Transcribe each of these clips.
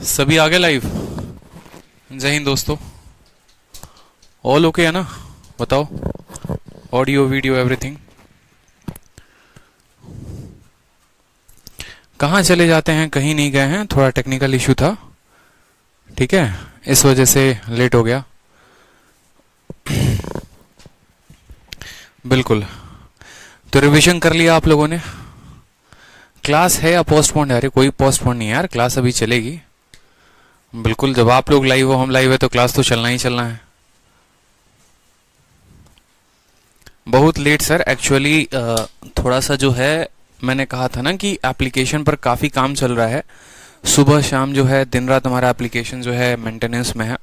सभी आगे लाइव। जय हिंद दोस्तों। ऑल ओके है ना? बताओ, ऑडियो वीडियो एवरीथिंग। कहाँ चले जाते हैं? कहीं नहीं गए हैं, थोड़ा टेक्निकल इशू था, ठीक है, इस वजह से लेट हो गया। बिल्कुल। तो रिवीजन कर लिया आप लोगों ने? क्लास है या पोस्टपोन है? अरे कोई पोस्टपोन नहीं है यार, क्लास अभी चलेगी। बिल्कुल, जब आप लोग लाइव हो, हम लाइव है, तो क्लास तो चलना ही चलना है। बहुत लेट सर, एक्चुअली थोड़ा सा जो है, मैंने कहा था ना कि एप्लीकेशन पर काफ़ी काम चल रहा है। सुबह शाम जो है, दिन रात हमारा एप्लीकेशन जो है मेंटेनेंस में है।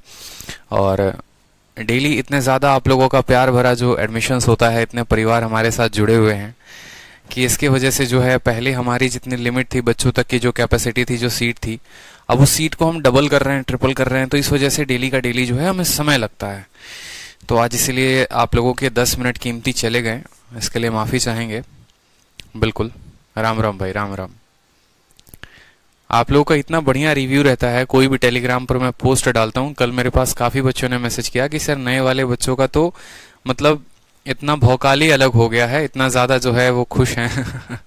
और डेली इतने ज़्यादा आप लोगों का प्यार भरा जो एडमिशन्स होता है, इतने परिवार हमारे साथ जुड़े हुए हैं कि इसके वजह से जो है, पहले हमारी जितनी लिमिट थी बच्चों तक की, जो कैपेसिटी थी, जो सीट थी, अब उस सीट को हम डबल कर रहे हैं, ट्रिपल कर रहे हैं। तो इस वजह से डेली का डेली जो है हमें समय लगता है। तो आज इसीलिए आप लोगों के 10 मिनट कीमती चले गए, इसके लिए माफ़ी चाहेंगे। बिल्कुल। राम राम भाई, राम राम। आप लोगों का इतना बढ़िया रिव्यू रहता है, कोई भी टेलीग्राम पर मैं पोस्ट डालता हूँ। कल मेरे पास काफ़ी बच्चों ने मैसेज किया कि सर नए वाले बच्चों का तो मतलब इतना भौकाली अलग हो गया है, इतना ज़्यादा जो है वो खुश हैं।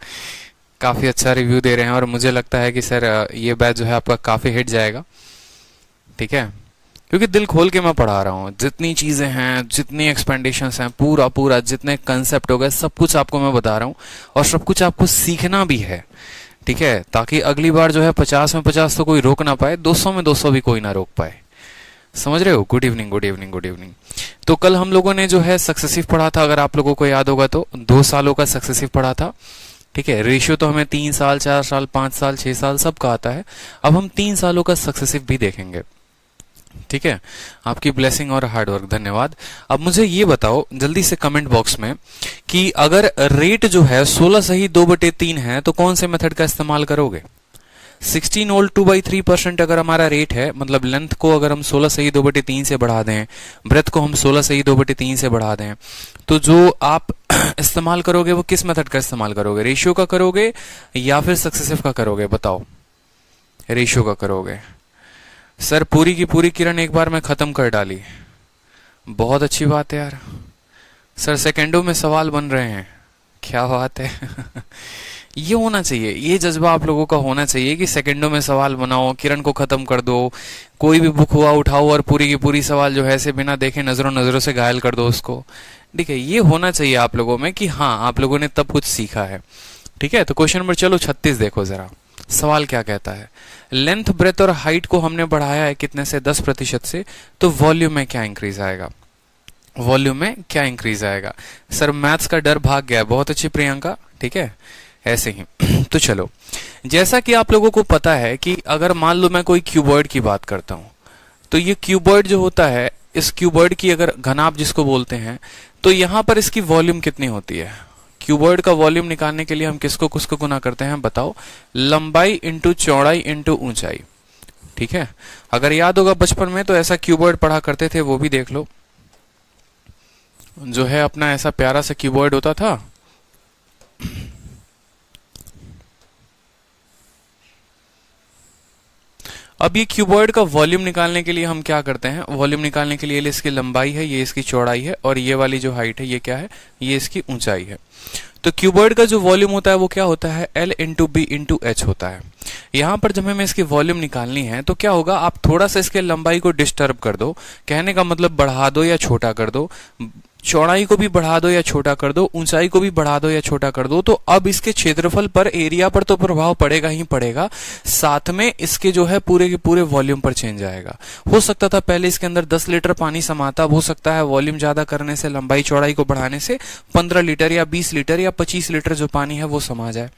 काफ़ी अच्छा रिव्यू दे रहे हैं और मुझे लगता है कि सर ये बैच जो है आपका काफ़ी हिट जाएगा, ठीक है, क्योंकि दिल खोल के मैं पढ़ा रहा हूँ। जितनी चीज़ें हैं, जितनी एक्सपेंडेशंस हैं, पूरा पूरा जितने कंसेप्ट हो गए, सब कुछ आपको मैं बता रहा हूँ और सब कुछ आपको सीखना भी है, ठीक है, ताकि अगली बार जो है 50 में 50 तो कोई रोक ना पाए, 200 में 200 भी कोई ना रोक पाए। समझ रहे हो? Good evening, good evening, good evening. तो कल हम लोगों ने जो है सक्सेसिव पढ़ा था, अगर आप लोगों को याद होगा तो 2 सालों का सक्सेसिव पढ़ा था, ठीक है। रेशियो तो हमें 3 साल, 4 साल, 5 साल, 6 साल सब का आता है। अब हम 3 सालों का सक्सेसिव भी देखेंगे, ठीक है। आपकी ब्लेसिंग और हार्डवर्क, धन्यवाद। अब मुझे ये बताओ जल्दी से कमेंट बॉक्स में कि अगर रेट जो है 16 सही 2/3 है तो कौन से मेथड का इस्तेमाल करोगे? 16 ओल्ड 2/3% अगर हमारा रेट है, मतलब लेंथ को अगर हम 16 सही 2/3 से बढ़ा दें, ब्रेथ को हम 16 सही 2/3 से बढ़ा दें, तो जो आप इस्तेमाल करोगे वो किस मेथड का इस्तेमाल करोगे? रेशियो का करोगे या फिर सक्सेसिव का करोगे? बताओ। रेशियो का करोगे। सर पूरी की पूरी किरण एक बार में खत्म कर डाली, बहुत अच्छी बात है यार। सर सेकेंडों में सवाल बन रहे हैं, क्या बात है। ये होना चाहिए, ये जज्बा आप लोगों का होना चाहिए कि सेकंडों में सवाल बनाओ, किरण को खत्म कर दो, कोई भी बुक हुआ उठाओ और पूरी की पूरी सवाल जो है ऐसे बिना देखे नजरों नजरों से घायल कर दो उसको, ठीक है। ये होना चाहिए आप लोगों में कि हाँ आप लोगों ने तब कुछ सीखा है, ठीक है। तो क्वेश्चन नंबर चलो 36 देखो जरा, सवाल क्या कहता है। लेंथ, ब्रेथ और हाइट को हमने बढ़ाया है कितने से? 10% से, तो वॉल्यूम में क्या इंक्रीज आएगा? वॉल्यूम में क्या इंक्रीज आएगा? सर मैथ्स का डर भाग गया, बहुत अच्छी प्रियंका, ठीक है, ऐसे ही। तो चलो, जैसा कि आप लोगों को पता है कि अगर मान लो मैं कोई क्यूबॉइड की बात करता हूं, तो ये क्यूबॉइड जो होता है, इस क्यूबॉइड की अगर घनाभ जिसको बोलते हैं, तो यहां पर इसकी वॉल्यूम कितनी होती है? क्यूबॉइड का वॉल्यूम निकालने के लिए हम किसको किसको गुना करते हैं? बताओ। लंबाई इंटू चौड़ाई इंटू ऊंचाई, ठीक है। अगर याद होगा बचपन में तो ऐसा क्यूबॉइड पढ़ा करते थे, वो भी देख लो, जो है अपना ऐसा प्यारा सा क्यूबॉइड होता था। अब ये क्यूबॉइड का वॉल्यूम निकालने के लिए हम क्या करते हैं? वॉल्यूम निकालने के लिए इसकी लंबाई है, ये इसकी चौड़ाई है, और ये वाली जो हाइट है ये क्या है? ये इसकी ऊंचाई है। तो क्यूबॉइड का जो वॉल्यूम होता है वो क्या होता है? L into B into H होता है। यहां पर जब हमें इसकी वॉल्यूम निकालनी है तो क्या होगा? आप थोड़ा सा इसके लंबाई को डिस्टर्ब कर दो, कहने का मतलब बढ़ा दो या छोटा कर दो, चौड़ाई को भी बढ़ा दो या छोटा कर दो, ऊंचाई को भी बढ़ा दो या छोटा कर दो, तो अब इसके क्षेत्रफल पर, एरिया पर तो प्रभाव पड़ेगा ही पड़ेगा, साथ में इसके जो है पूरे के पूरे वॉल्यूम पर चेंज आएगा। हो सकता था पहले इसके अंदर 10 लीटर पानी समाता, अब हो सकता है वॉल्यूम ज्यादा करने से, लंबाई चौड़ाई को बढ़ाने से 15 लीटर या 20 लीटर या 25 लीटर जो पानी है वो समा जाए,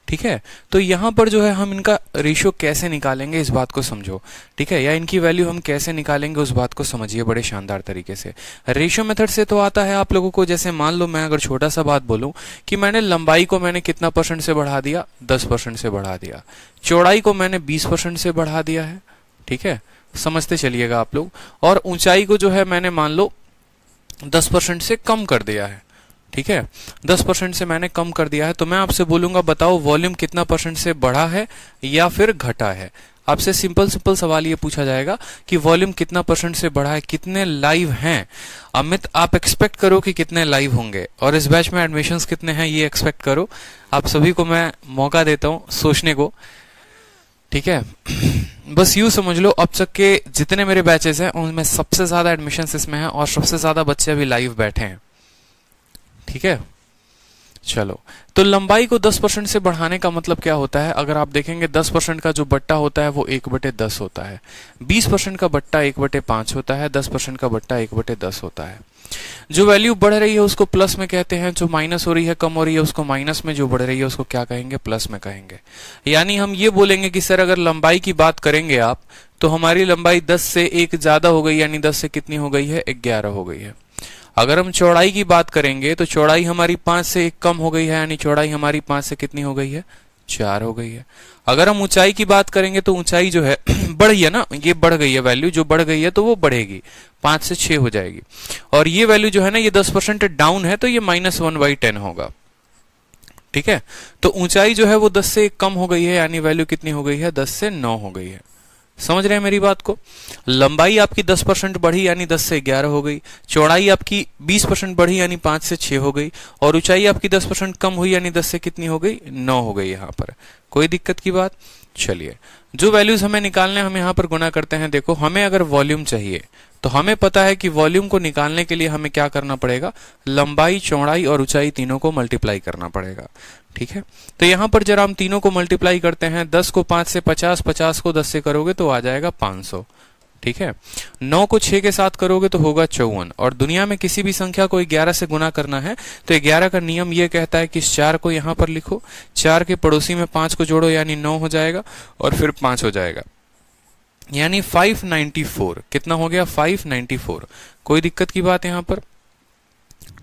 ठीक है। तो यहां पर जो है हम इनका रेशियो कैसे निकालेंगे इस बात को समझो, ठीक है, या इनकी वैल्यू हम कैसे निकालेंगे उस बात को समझिए बड़े शानदार तरीके से। रेशियो मेथड से तो आता है आप लोगों को, जैसे मान लो मैं अगर छोटा सा बात बोलूं कि मैंने लंबाई को मैंने कितना % से बढ़ा दिया? 10% से बढ़ा दिया। चौड़ाई को मैंने 20% से बढ़ा दिया है, ठीक है, समझते चलिएगा आप लोग। और ऊंचाई को जो है मैंने मान लो 10% से कम कर दिया है, ठीक है, 10% से मैंने कम कर दिया है। तो मैं आपसे बोलूंगा बताओ वॉल्यूम कितना % से बढ़ा है या फिर घटा है? आपसे सिंपल सिंपल सवाल ये पूछा जाएगा कि वॉल्यूम कितना परसेंट से बढ़ा है, कितने लाइव हैं। अमित आप एक्सपेक्ट करो कि कितने लाइव होंगे, और इस बैच में एडमिशंस कितने हैं ये एक्सपेक्ट करो। आप सभी को मैं मौका देता हूं सोचने को, ठीक है। बस यूं समझ लो अब तक के जितने मेरे बैचेस हैं उनमें सबसे ज्यादा एडमिशंस इसमें हैं और सबसे ज्यादा बच्चे अभी लाइव बैठे हैं, ठीक है। चलो, तो लंबाई को 10% से बढ़ाने का मतलब क्या होता है? अगर आप देखेंगे 10% का जो बट्टा होता है वो 1/10 होता है, 20% का बट्टा 1/5 होता है, 10% का बट्टा 1/10 होता है। जो वैल्यू बढ़ रही है उसको प्लस में कहते हैं, जो माइनस हो रही है, कम हो रही है, उसको माइनस में, जो बढ़ रही है उसको क्या कहेंगे? प्लस में कहेंगे। यानी हम ये बोलेंगे कि सर अगर लंबाई की बात करेंगे आप, तो हमारी लंबाई 10 से 1 ज्यादा हो गई, यानी 10 से कितनी हो गई है? 11 हो गई है। अगर हम चौड़ाई की बात करेंगे तो चौड़ाई हमारी 5 से 1 कम हो गई है, यानी चौड़ाई हमारी 5 से कितनी हो गई है? 4 हो गई है। अगर हम ऊंचाई की बात करेंगे तो ऊंचाई जो है बढ़ी है ना, ये बढ़ गई है, वैल्यू जो बढ़ गई है तो वो बढ़ेगी, 5 से 6 हो जाएगी। और ये वैल्यू जो है ना, ये 10% डाउन है तो ये -1/10 होगा, ठीक है। तो ऊंचाई जो है वो 10 से 1 कम हो गई है, यानी वैल्यू कितनी हो गई है? 10 से 9 हो गई है। समझ रहे हैं मेरी बात को? लंबाई आपकी 10% बढ़ी यानी 10 से 11 हो गई, चौड़ाई आपकी 20% बढ़ी यानी 5 से 6 हो गई, और ऊंचाई आपकी 10% कम हुई यानी 10 से कितनी हो गई? 9 हो गई। यहां पर कोई दिक्कत की बात? चलिए, जो वैल्यूज हमें निकालने हम यहां पर गुना करते हैं। देखो, हमें अगर वॉल्यूम चाहिए तो हमें पता है कि वॉल्यूम को निकालने के लिए हमें क्या करना पड़ेगा? लंबाई, चौड़ाई और ऊंचाई तीनों को मल्टीप्लाई करना पड़ेगा, ठीक है। तो यहां पर जरा हम तीनों को मल्टीप्लाई करते हैं। 10 को 5 से 50, 50 को 10 से करोगे तो आ जाएगा 500, ठीक है। 9 को 6 के साथ करोगे तो होगा 54। और दुनिया में किसी भी संख्या को 11 से गुना करना है तो 11 का नियम यह कहता है कि इस 4 को यहां पर लिखो, 4 के पड़ोसी में 5 को जोड़ो यानी 9 हो जाएगा, और फिर 5 हो जाएगा, यानी 594। कितना हो गया? 594। कोई दिक्कत की बात यहां पर?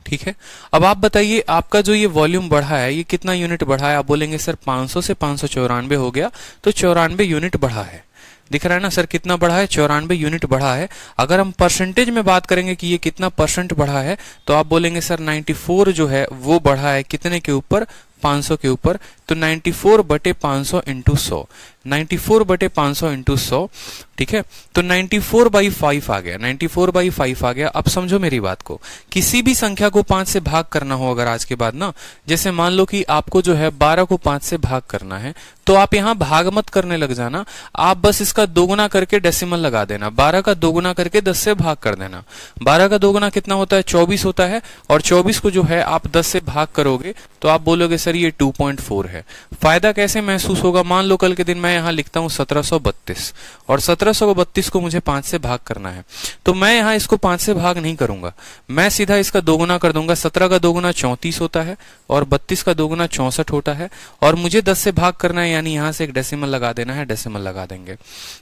ठीक है। अब आप बताइए, आपका जो ये वॉल्यूम बढ़ा है ये कितना यूनिट बढ़ा है? आप बोलेंगे सर 500 से 594 हो गया, तो 94 यूनिट बढ़ा है। दिख रहा है ना सर कितना बढ़ा है? 94 यूनिट बढ़ा है। अगर हम परसेंटेज में बात करेंगे कि ये कितना परसेंट बढ़ा है, तो आप बोलेंगे सर 94 जो है वो बढ़ा है कितने के ऊपर? 500 के ऊपर। तो 94/500 इंटू 100, 94/500 इंटू 100, ठीक है। तो 94/5 आ गया, 94/5 आ गया। अब समझो मेरी बात को, किसी भी संख्या को 5 से भाग करना हो अगर आज के बाद ना, जैसे मान लो कि आपको जो है 12 को 5 से भाग करना है, तो आप यहां भाग मत करने लग जाना, आप बस इसका दोगुना करके डेसिमल लगा देना। 12 का दोगुना करके 10 से भाग कर देना। 12 का दोगुना कितना होता है? 24 होता है, और 24 को जो है आप 10 से भाग करोगे तो आप बोलोगे सर ये 2.4 है। फायदा कैसे महसूस होगा? मान लो कल के दिन मैं यहां लिखता हूं 1732, और 1732 को मुझे 5 से भाग करना है, तो मैं यहां इसको 5 से भाग नहीं करूंगा, मैं सीधा इसका दोगुना कर दूंगा। 17 का दोगुना 34 होता है, और 32 का दोगुना 64 होता है, और मुझे 10 से भाग करना है, यानी यहां से एक डेसिमल लगा देना है, डेसिमल लगा देंगे।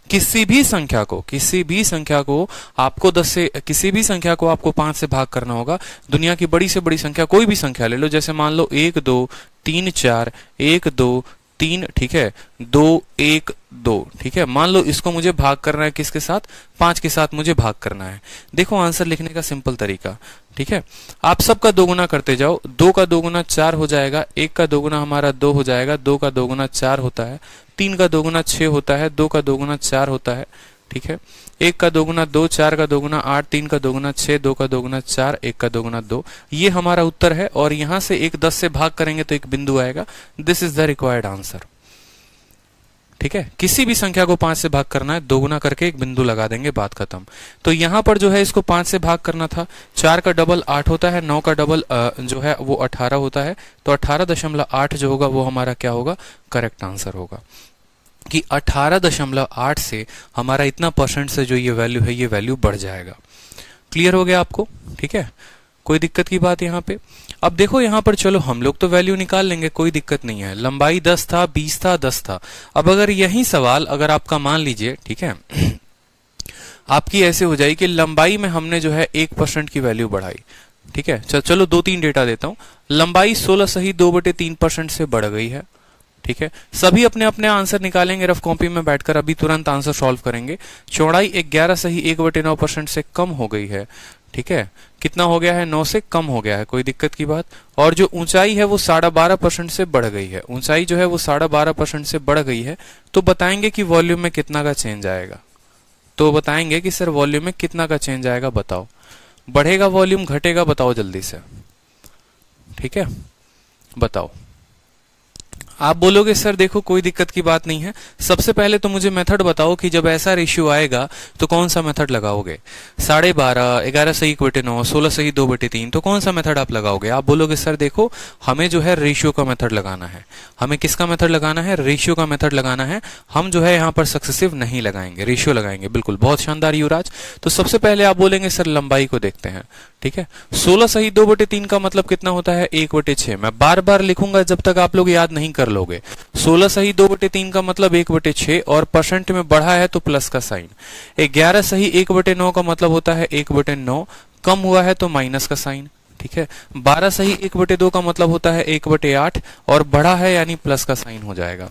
किसी भी संख्या को आपको 10 से, किसी भी संख्या को आपको 5 से भाग करना होगा। दुनिया की बड़ी से बड़ी संख्या कोई भी संख्या ले लो, जैसे मान लो 1 2 3 4, 1 2 3, ठीक है, 2 1 2, ठीक है। मान लो इसको मुझे भाग करना है किसके साथ? 5 के साथ मुझे भाग करना है। देखो आंसर लिखने का सिंपल तरीका, ठीक है। आप सबका दोगुना करते जाओ। 2 का दोगुना 4 हो जाएगा, 1 का दोगुना हमारा 2 हो जाएगा, 2 का दोगुना 4 होता है, 3 का दोगुना 6 होता है, 2 का दोगुना 4 होता है, ठीक है। 1 का दोगुना 2, 4 का दोगुना 8, 3 का दोगुना 6, 2 का दोगुना 4, 1 का दोगुना 2। ये हमारा उत्तर है, और यहां से एक 10 से भाग करेंगे तो एक बिंदु आएगा। This is the required answer, ठीक है। किसी भी संख्या को 5 से भाग करना है, दोगुना करके एक बिंदु लगा देंगे, बात खत्म। तो यहां पर जो है इसको 5 से भाग करना था। 4 का डबल 8 होता है, 9 का डबल जो है वो 18 होता है, तो 18.8 जो होगा वो हमारा क्या होगा? करेक्ट आंसर होगा कि 18.8 से हमारा इतना परसेंट से जो ये वैल्यू है ये वैल्यू बढ़ जाएगा। क्लियर हो गया आपको? ठीक है, कोई दिक्कत की बात यहाँ पे? अब देखो यहाँ पर, चलो हम लोग तो वैल्यू निकाल लेंगे, कोई दिक्कत नहीं है। लंबाई 10 था, 20 था, 10 था। अब अगर यही सवाल अगर आपका मान लीजिए, ठीक है, आपकी ऐसे हो जाए कि लंबाई में हमने जो है 1% की वैल्यू बढ़ाई, ठीक है। चलो 2-3 डेटा देता हूं। लंबाई 16 सही 2/3% से बढ़ गई है, ठीक है। सभी अपने अपने आंसर निकालेंगे रफ कॉपी में बैठकर, अभी तुरंत आंसर सॉल्व करेंगे। चौड़ाई 11 सही 1/9% से कम हो गई है, ठीक है, कितना हो गया है, 9 से कम हो गया है, कोई दिक्कत की बात। और जो ऊंचाई है वो 12.5% से बढ़ गई है, ऊंचाई जो है वो 12.5% से बढ़ गई है। तो बताएंगे कि वॉल्यूम में कितना का चेंज आएगा, तो बताएंगे कि सर वॉल्यूम में कितना का चेंज आएगा, बताओ। बढ़ेगा वॉल्यूम, घटेगा, बताओ जल्दी से। ठीक है, बताओ। आप बोलोगे सर देखो कोई दिक्कत की बात नहीं है, सबसे पहले तो मुझे मेथड बताओ कि जब ऐसा रेशियो आएगा तो कौन सा मेथड लगाओगे। 12.5, 11 सही 1/9, 16 सही 2/3, तो कौन सा मेथड आप लगाओगे। आप बोलोगे सर देखो हमें जो है रेशियो का मेथड लगाना है। हमें किसका मेथड लगाना है, रेशियो का मेथड लगाना है। हम जो है यहाँ पर सक्सेसिव नहीं लगाएंगे, रेशियो लगाएंगे। बिल्कुल, बहुत शानदार युवराज। तो सबसे पहले आप बोलेंगे सर लंबाई को देखते हैं। ठीक है, 16 सही 2/3 का मतलब कितना होता है, 1/6। मैं बार बार लिखूंगा जब तक आप लोग याद नहीं कर लोगे। 16 सही 2/3 का मतलब 1/6, और परसेंट में बढ़ा है तो प्लस का साइन। 11 सही 1/9 का मतलब होता है 1/9, कम हुआ है तो माइनस का साइन। ठीक है, 12 सही 1/2 का मतलब होता है 1/8, और बढ़ा है यानी प्लस का साइन हो जाएगा।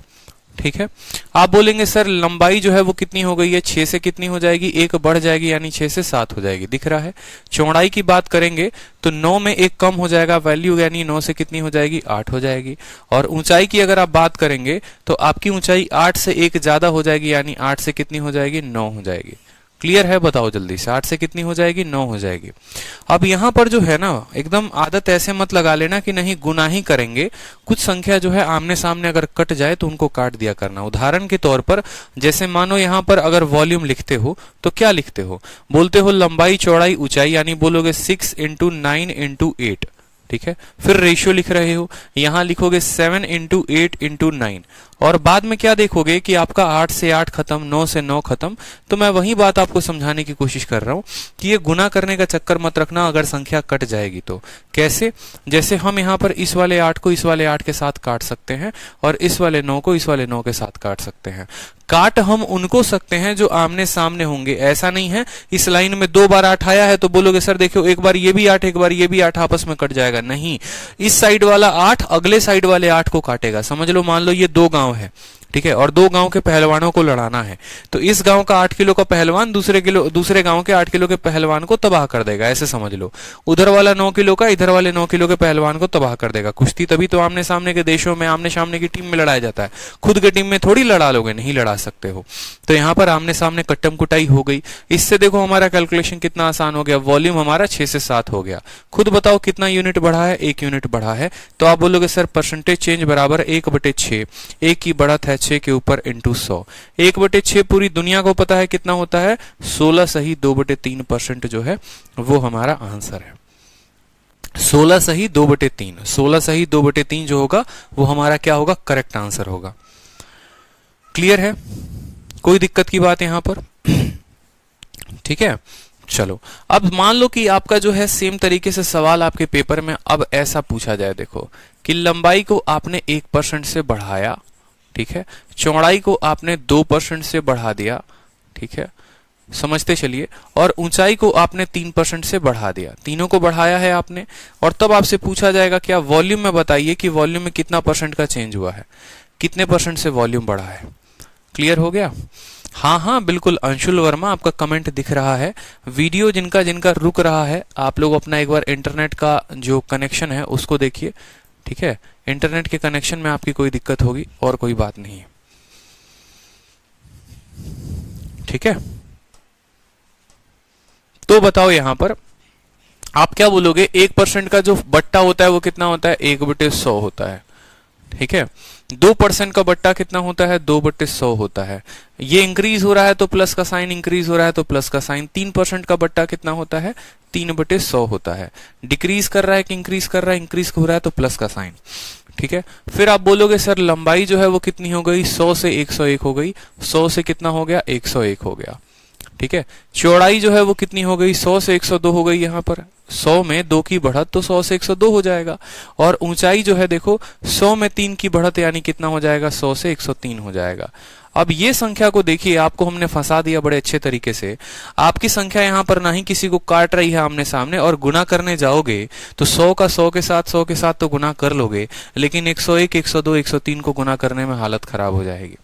ठीक है, आप बोलेंगे सर लंबाई जो है वो कितनी हो गई है, 6 से कितनी हो जाएगी, 1 बढ़ जाएगी यानी 6 से 7 हो जाएगी, दिख रहा है। चौड़ाई की बात करेंगे तो 9 में 1 कम हो जाएगा वैल्यू, यानी 9 से कितनी हो जाएगी, 8 हो जाएगी। और ऊंचाई की अगर आप बात करेंगे तो आपकी ऊंचाई 8 से 1 ज्यादा हो जाएगी, यानी 8 से कितनी हो जाएगी, 9 हो जाएगी। क्लियर है, बताओ जल्दी से। 8 से कितनी हो जाएगी, 9 हो जाएगी। अब यहां पर जो है ना, एकदम आदत ऐसे मत लगा लेना कि नहीं गुना ही करेंगे। कुछ संख्या जो है आमने सामने अगर कट जाए तो उनको काट दिया करना। उदाहरण के तौर पर जैसे मानो यहां पर अगर वॉल्यूम लिखते हो तो क्या लिखते हो, बोलते हो लंबाई चौड़ाई ऊंचाई, यानी बोलोगे 6 × 9 × 8। ठीक है, फिर रेशियो लिख रहे हो, यहां लिखोगे 7 × 8 × 9, और बाद में क्या देखोगे कि आपका 8 से 8 खत्म, 9 से 9 खत्म। तो मैं वही बात आपको समझाने की कोशिश कर रहा हूं कि ये गुना करने का चक्कर मत रखना अगर संख्या कट जाएगी तो। कैसे, जैसे हम यहां पर इस वाले 8 को इस वाले 8 के साथ काट सकते हैं, और इस वाले 9 को इस वाले 9 के साथ काट सकते हैं। काट हम उनको सकते हैं जो आमने सामने होंगे। ऐसा नहीं है इस लाइन में 2 बार 8 आया है तो बोलोगे सर देखो एक बार ये भी 8 एक बार ये भी 8 आपस में कट जाएगा। नहीं, इस साइड वाला 8 अगले साइड वाले 8 को काटेगा। समझ लो, मान लो ये 2 गांव है, ठीक है, और 2 गांव के पहलवानों को लड़ाना है, तो इस गांव का 8 किलो का पहलवान दूसरे गांव के 8 किलो के पहलवान को तबाह कर देगा, ऐसे समझ लो। उधर वाला 9 किलो का इधर वाले 9 किलो के पहलवान को तबाह कर देगा। कुश्ती तभी तो आमने सामने के देशों में आमने सामने की टीम में लड़ाया जाता है, खुद के टीम में थोड़ी लड़ा लोगे, नहीं लड़ा सकते हो। तो यहाँ पर आमने सामने कट्टम कुटाई हो गई। इससे देखो हमारा कैलकुलेशन कितना आसान हो गया, वॉल्यूम हमारा 6 से 7 हो गया। खुद बताओ कितना यूनिट बढ़ा है, 1 यूनिट बढ़ा है। तो आप बोलोगे सर परसेंटेज चेंज बराबर 1/6, 1 की बढ़त है 6 के ऊपर इंटू 100। 1/6 पूरी दुनिया को पता है कितना होता है, 16 सही 2/3% जो है वो हमारा आंसर है। 16 सही 2/3, 16 सही 2/3 जो होगा वो हमारा क्या होगा, करेक्ट आंसर होगा। क्लियर है, कोई दिक्कत की बात यहां पर। ठीक है, चलो अब मान लो कि आपका जो है सेम तरीके से सवाल आपके पेपर में अब ऐसा पूछा जाए, देखो कि लंबाई को आपने 1% से बढ़ाया, ठीक है, चौड़ाई को आपने 2% से बढ़ा दिया, ठीक है, समझते चलिए, और ऊंचाई को आपने 3% से बढ़ा दिया। तीनों को बढ़ाया है आपने, और तब आपसे पूछा जाएगा क्या वॉल्यूम में बताइए कि वॉल्यूम में कितना परसेंट का चेंज हुआ है, कितने परसेंट से वॉल्यूम बढ़ा है। क्लियर हो गया। हाँ हाँ बिल्कुल, अंशुल वर्मा आपका कमेंट दिख रहा है। वीडियो जिनका जिनका रुक रहा है आप लोग अपना एक बार इंटरनेट का जो कनेक्शन है उसको देखिए, ठीक है, इंटरनेट के कनेक्शन में आपकी कोई दिक्कत होगी और कोई बात नहीं है, ठीक है। तो बताओ यहां पर आप क्या बोलोगे, 1% का जो बट्टा होता है वो कितना होता है, 1/100 होता है, ठीक है। 2% का बट्टा कितना होता है, 2/100 होता है। ये इंक्रीज हो रहा है तो प्लस का साइन, इंक्रीज हो रहा है तो प्लस का साइन। 3% का बट्टा कितना होता है, 3/100 होता है। डिक्रीज कर रहा है कि इंक्रीज कर रहा है, इंक्रीज हो रहा है तो प्लस का साइन, ठीक है। फिर आप बोलोगे सर लंबाई जो है वो कितनी हो गई, 100 से 101 हो गई, 100 से कितना हो गया, 101 हो गया, ठीक है। चौड़ाई जो है वो कितनी हो गई, 100 से 102 हो गई। यहां पर 100 में 2 की बढ़त तो 100 से 102 हो जाएगा। और ऊंचाई जो है देखो 100 में 3 की बढ़त यानी कितना हो जाएगा, 100 से 103 हो जाएगा। अब ये संख्या को देखिए, आपको हमने फंसा दिया बड़े अच्छे तरीके से। आपकी संख्या यहां पर ना ही किसी को काट रही है आमने सामने, और गुना करने जाओगे तो 100 का 100 के साथ तो गुना कर लोगे, लेकिन 101, 102, 103 को गुना करने में हालत खराब हो जाएगी।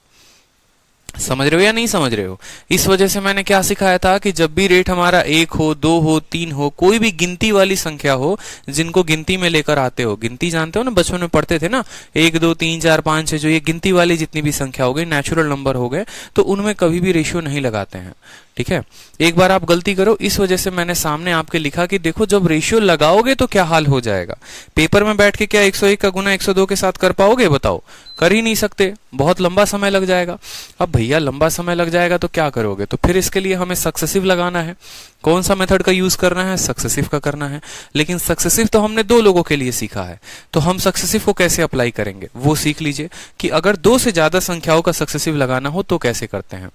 समझ रहे हो या नहीं समझ रहे हो? इस वजह से मैंने क्या सिखाया था कि जब भी रेट हमारा 1 हो, 2 हो, 3 हो, कोई भी गिनती वाली संख्या हो, जिनको गिनती में लेकर आते हो, गिनती जानते हो ना, बचपन में पढ़ते थे ना, 1 2 3 4 5 6, जो ये गिनती वाली जितनी भी संख्या हो गई, नेचुरल नंबर हो गए, तो उनमें कभी भी रेशियो नहीं लगाते हैं। ठीक है, एक बार आप गलती करो, इस वजह से मैंने सामने आपके लिखा कि देखो जब रेशियो लगाओगे तो क्या हाल हो जाएगा। पेपर में बैठ के क्या 101 का गुना 102 के साथ कर पाओगे? बताओ, कर ही नहीं सकते, बहुत लंबा समय लग जाएगा। अब भैया लंबा समय लग जाएगा तो क्या करोगे? तो फिर इसके लिए हमें सक्सेसिव लगाना है। कौन सा मेथड का यूज करना है? सक्सेसिव का करना है। लेकिन सक्सेसिव तो हमने 2 लोगों के लिए सीखा है, तो हम सक्सेसिव को कैसे अप्लाई करेंगे वो सीख लीजिए कि अगर 2 से ज्यादा संख्याओं का सक्सेसिव लगाना हो तो कैसे करते हैं।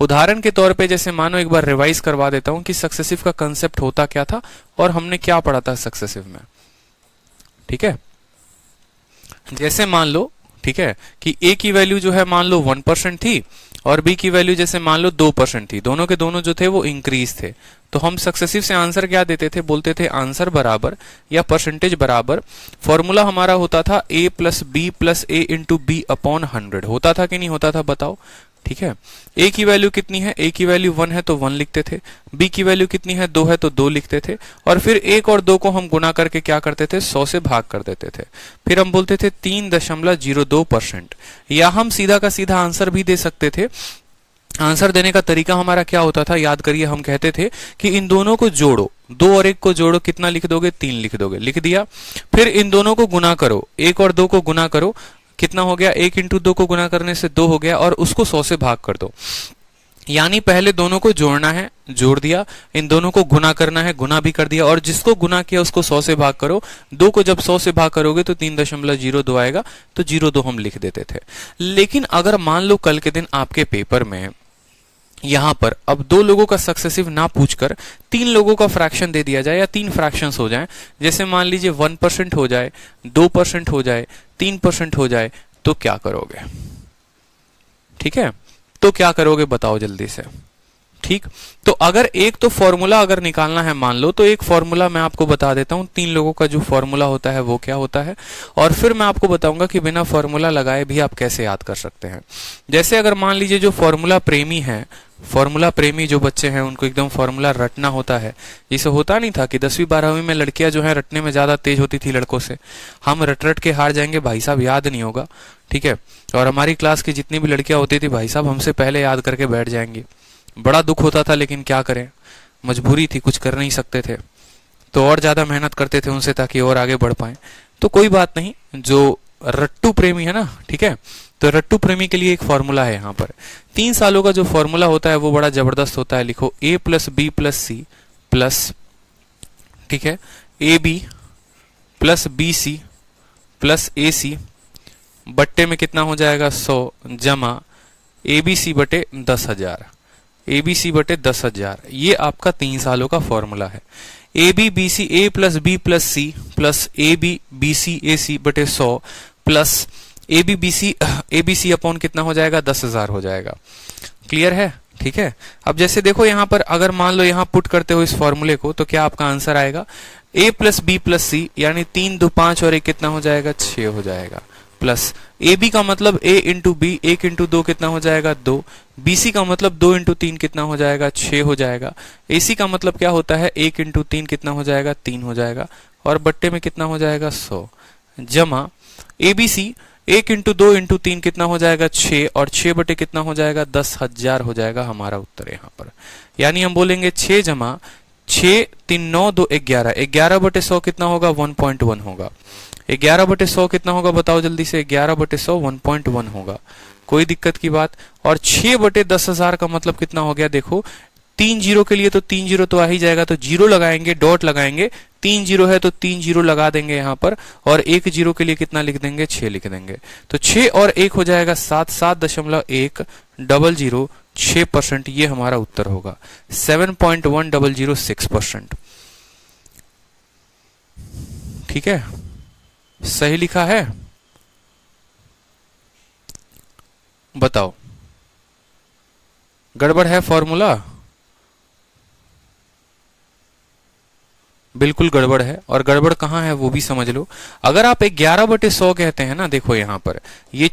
उदाहरण के तौर पे जैसे मानो, एक बार रिवाइज करवा देता हूं कि सक्सेसिव का कंसेप्ट होता क्या था और हमने क्या पढ़ा था सक्सेसिव में। ठीक है, जैसे मान लो, ठीक है, कि a की वैल्यू जो है मान लो 1% थी और b की वैल्यू जैसे मान लो 2% थी, दोनों के दोनों जो थे वो इंक्रीज थे, तो हम सक्सेसिव से आंसर क्या देते थे? बोलते थे आंसर बराबर या परसेंटेज बराबर, फॉर्मूला हमारा होता था a plus B plus A into B upon 100। होता था कि नहीं होता था? बताओ। ठीक है, a की वैल्यू कितनी है? a की वैल्यू 1 है तो 1 लिखते थे, b की वैल्यू कितनी है? 2 है तो 2 लिखते थे, और फिर 1 और 2 को हम गुना करके क्या करते थे? 100 से भाग कर देते थे। फिर हम बोलते थे 3.02%, या हम सीधा का सीधा आंसर भी दे सकते थे। आंसर देने का तरीका हमारा क्या होता था? याद करिए, हम कहते थे कि इन दोनों को जोड़ो, 2 और 1 को जोड़ो, कितना लिख दोगे? 3 लिख दोगे, लिख दिया। फिर इन दोनों को गुना करो, 1 और 2 को गुना करो, कितना हो गया? 1 इंटू 2 को गुना करने से 2 हो गया, और उसको 100 से भाग कर दो। यानी पहले दोनों को जोड़ना है, जोड़ दिया, इन दोनों को गुना करना है, गुना भी कर दिया, और जिसको गुना किया उसको 100 से भाग करो। 2 को जब 100 से भाग करोगे तो 3.02 आएगा, तो 02 हम लिख देते थे। लेकिन अगर मान लो कल के दिन आपके पेपर में यहां पर अब 2 लोगों का सक्सेसिव ना पूछकर 3 लोगों का फ्रैक्शन दे दिया जाए, या 3 फ्रैक्शंस हो जाएं, जैसे मान लीजिए 1% हो जाए, 2% हो जाए, 3% हो जाए, तो क्या करोगे? ठीक है, तो क्या करोगे बताओ जल्दी से। ठीक, तो अगर एक तो फॉर्मूला अगर निकालना है मान लो, तो एक फॉर्मूला मैं आपको बता देता हूं, 3 लोगों का जो फॉर्मूला होता है वो क्या होता है, और फिर मैं आपको बताऊंगा कि बिना फॉर्मूला लगाए भी आप कैसे याद कर सकते हैं। जैसे अगर मान लीजिए जो फॉर्मूला प्रेमी है, फॉर्मूला प्रेमी जो बच्चे हैं उनको एकदम फॉर्मूला रटना होता है। जिसे होता नहीं था कि 10वीं 12वीं में लड़कियां जो है रटने में ज्यादा तेज होती थी लड़कों से, हम रट रट के हार जाएंगे, भाई साहब याद नहीं होगा। ठीक है, और हमारी क्लास की जितनी भी लड़कियां होती थी भाई साहब हमसे पहले याद करके बैठ जाएंगी। बड़ा दुख होता था, लेकिन क्या करें, मजबूरी थी, कुछ कर नहीं सकते थे, तो और ज्यादा मेहनत करते थे उनसे ताकि और आगे बढ़ पाए। तो कोई बात नहीं, जो रट्टू प्रेमी है ना, ठीक है, तो रट्टू प्रेमी के लिए एक फॉर्मूला है यहाँ पर। 3 सालों का जो फॉर्मूला होता है वो बड़ा जबरदस्त होता है। लिखो a plus B plus C plus, ठीक है, A B plus B C plus A C बट्टे में कितना हो जाएगा? 100 जमा ए बी सी बटे 10,000, ए बी सी बटे 10,000। ये आपका 3 सालों का फॉर्मूला है। A B B C, A plus B plus C plus A B B C A C बटे 100 plus A B C upon कितना हो जाएगा? 10,000 हो जाएगा। क्लियर है? ठीक है, अब जैसे देखो यहां पर अगर मान लो यहां पुट करते हो इस फॉर्मूले को, तो क्या आपका आंसर आएगा? a प्लस बी प्लस सी, यानी 3 2 5 और 1 कितना हो जाएगा? 6 हो जाएगा, प्लस ए बी का मतलब a इंटू बी, 1 इंटू 2 कितना हो जाएगा? 2, बी सी का मतलब 2 इंटू 3 कितना हो जाएगा? 6 हो जाएगा, ए सी का मतलब क्या होता है? 1 इंटू 3 कितना हो जाएगा? 3 हो जाएगा, और बट्टे में कितना हो जाएगा? 100 जमा A B C, 1 into 2 into 3 कितना हो जाएगा? 6, और 6 बटे कितना हो जाएगा? 10,000 हो जाएगा हमारा उत्तर यहाँ पर। यानी हम बोलेंगे 6 जमा 6 3 9 2 11, 11 बटे 100 कितना होगा? 1.1 होगा। 11 बटे 100 कितना होगा बताओ जल्दी से? 11 बटे 100 1.1 होगा। कोई दिक्कत की बात? और 6 बटे 10,000 का मतलब कितना हो गया? देखो 3 जीरो के लिए तो 3 जीरो तो आ ही जाएगा, तो जीरो लगाएंगे, डॉट लगाएंगे, 3 जीरो है तो 3 जीरो लगा देंगे यहाँ पर, और 1 जीरो के लिए कितना लिख देंगे? 6 लिख देंगे। तो 6 और 1 हो जाएगा 7, 7.100 6%, ये हमारा उत्तर होगा 7.1006%। ठीक है, सही लिखा है? बताओ, गड़बड़ है फॉर्मूला? बिल्कुल गड़बड़ है, और गड़बड़ कहाँ है वो भी समझ लो। अगर आप 11/100 कहते हैं ना, देखो यहाँ पर ये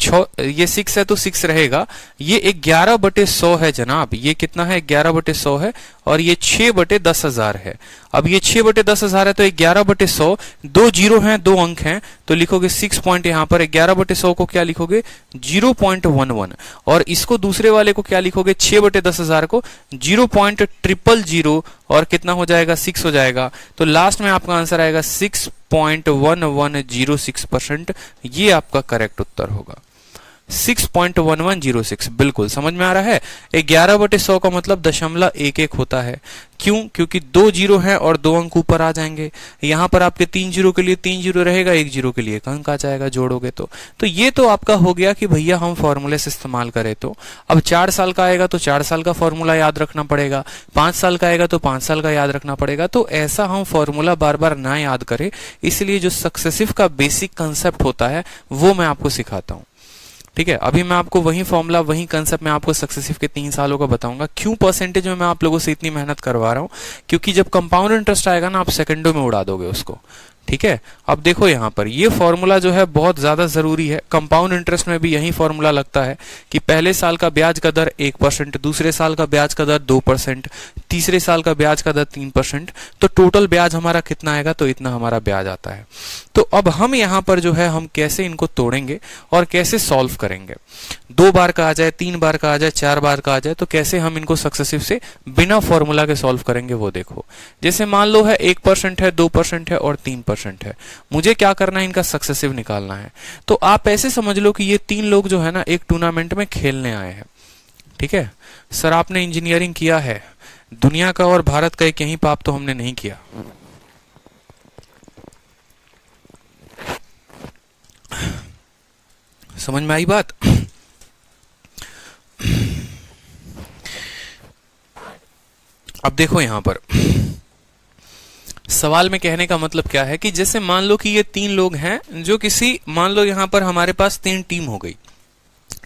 6 है तो 6 रहेगा, ये 11/100 है जनाब, ये कितना है 11/100 है, और ये 6/10,000 है। अब ये 6/10,000 है तो 11/100, 2 जीरो हैं, 2 अंक हैं, तो लिखोगे 6 पॉइंट, यहाँ पर 11/100 को क्या लिखोगे 0.11, और इसको दूसरे वाले को क्या लिखोगे 6/10,000 को 0.000, और कितना हो जाएगा 6 हो जाएगा। तो लास्ट में आपका आंसर आएगा 6.1106%। ये आपका करेक्ट उत्तर होगा 6.1106। बिल्कुल समझ में आ रहा है। 11/100 का मतलब 0.11 होता है। क्यों? क्योंकि 2 जीरो हैं और 2 अंक ऊपर आ जाएंगे। यहां पर आपके 3 जीरो के लिए 3 जीरो रहेगा, 1 जीरो के लिए 1 अंक आ जाएगा जोड़ोगे तो ये तो आपका हो गया कि भैया हम फॉर्मूले से इस्तेमाल करें। तो अब 4 साल का आएगा तो 4 साल का फॉर्मूला याद रखना पड़ेगा, 5 साल का आएगा तो 5 साल का याद रखना पड़ेगा। तो ऐसा हम फॉर्मूला बार बार ना याद करें, इसलिए जो सक्सेसिव का बेसिक कंसेप्ट होता है वो मैं आपको सिखाता हूं। ठीक है, अभी मैं आपको वही फॉर्मूला, वही कंसेप्ट मैं आपको सक्सेसिव के 3 सालों का बताऊंगा। क्यों परसेंटेज में मैं आप लोगों से इतनी मेहनत करवा रहा हूं? क्योंकि जब कंपाउंड इंटरेस्ट आएगा ना, आप सेकंडों में उड़ा दोगे उसको। ठीक है, अब देखो यहाँ पर ये फॉर्मूला जो है बहुत ज्यादा जरूरी है। कंपाउंड इंटरेस्ट में भी यही फॉर्मूला लगता है कि पहले साल का ब्याज का दर 1%, दूसरे साल का ब्याज का दर 2%, तीसरे साल का ब्याज का दर 3%, तो टोटल ब्याज हमारा कितना आएगा, तो इतना हमारा ब्याज आता है। तो अब हम यहाँ पर जो है हम कैसे इनको तोड़ेंगे और कैसे सॉल्व करेंगे। 2 बार का आ जाए, 3 बार का आ जाए, 4 बार का आ जाए, तो कैसे हम इनको सक्सेसिव से बिना फॉर्मूला के सॉल्व करेंगे वो देखो। जैसे मान लो है 1% है, 2% है और 3% है, मुझे क्या करना है, इनका सक्सेसिव निकालना है। तो आप ऐसे समझ लो कि ये 3 लोग जो है ना एक टूर्नामेंट में खेलने आए हैं। ठीक है सर, आपने इंजीनियरिंग किया है, दुनिया का और भारत का एक यही पाप तो हमने नहीं किया। समझ में आई बात? अब देखो यहां पर सवाल में कहने का मतलब क्या है कि जैसे मान लो कि ये 3 लोग हैं जो किसी, मान लो यहां पर हमारे पास 3 टीम हो गई।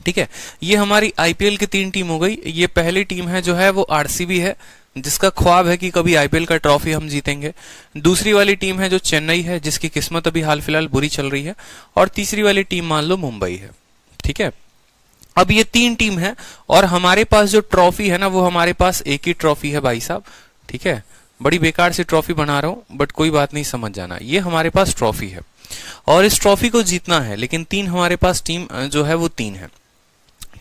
ठीक है, ये हमारी आईपीएल की 3 टीम हो गई। ये पहली टीम है जो है वो आरसीबी है, जिसका ख्वाब है कि कभी आईपीएल का ट्रॉफी हम जीतेंगे। दूसरी वाली टीम है जो चेन्नई है, जिसकी किस्मत अभी हाल फिलहाल बुरी चल रही है। और तीसरी वाली टीम मान लो मुंबई है। ठीक है, अब ये 3 टीम है और हमारे पास जो ट्रॉफी है ना, वो हमारे पास एक ही ट्रॉफी है भाई साहब। ठीक है, बड़ी बेकार सी ट्रॉफी बना रहा हूं, बट कोई बात नहीं, समझ जाना। ये हमारे पास ट्रॉफी है और इस ट्रॉफी को जीतना है, लेकिन 3 हमारे पास टीम जो है वो 3 है।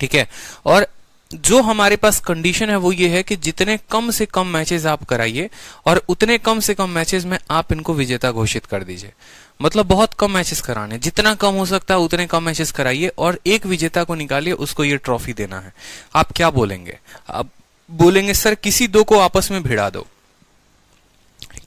ठीक है, और जो हमारे पास कंडीशन है वो ये है कि जितने कम से कम मैचेस आप कराइए और उतने कम से कम मैचेस में आप इनको विजेता घोषित कर दीजिए। मतलब बहुत कम मैचेस कराने, जितना कम हो सकता है उतने कम मैचेस कराइए और एक विजेता को निकालिए, उसको ये ट्रॉफी देना है। आप क्या बोलेंगे? आप बोलेंगे सर किसी 2 को आपस में भिड़ा दो,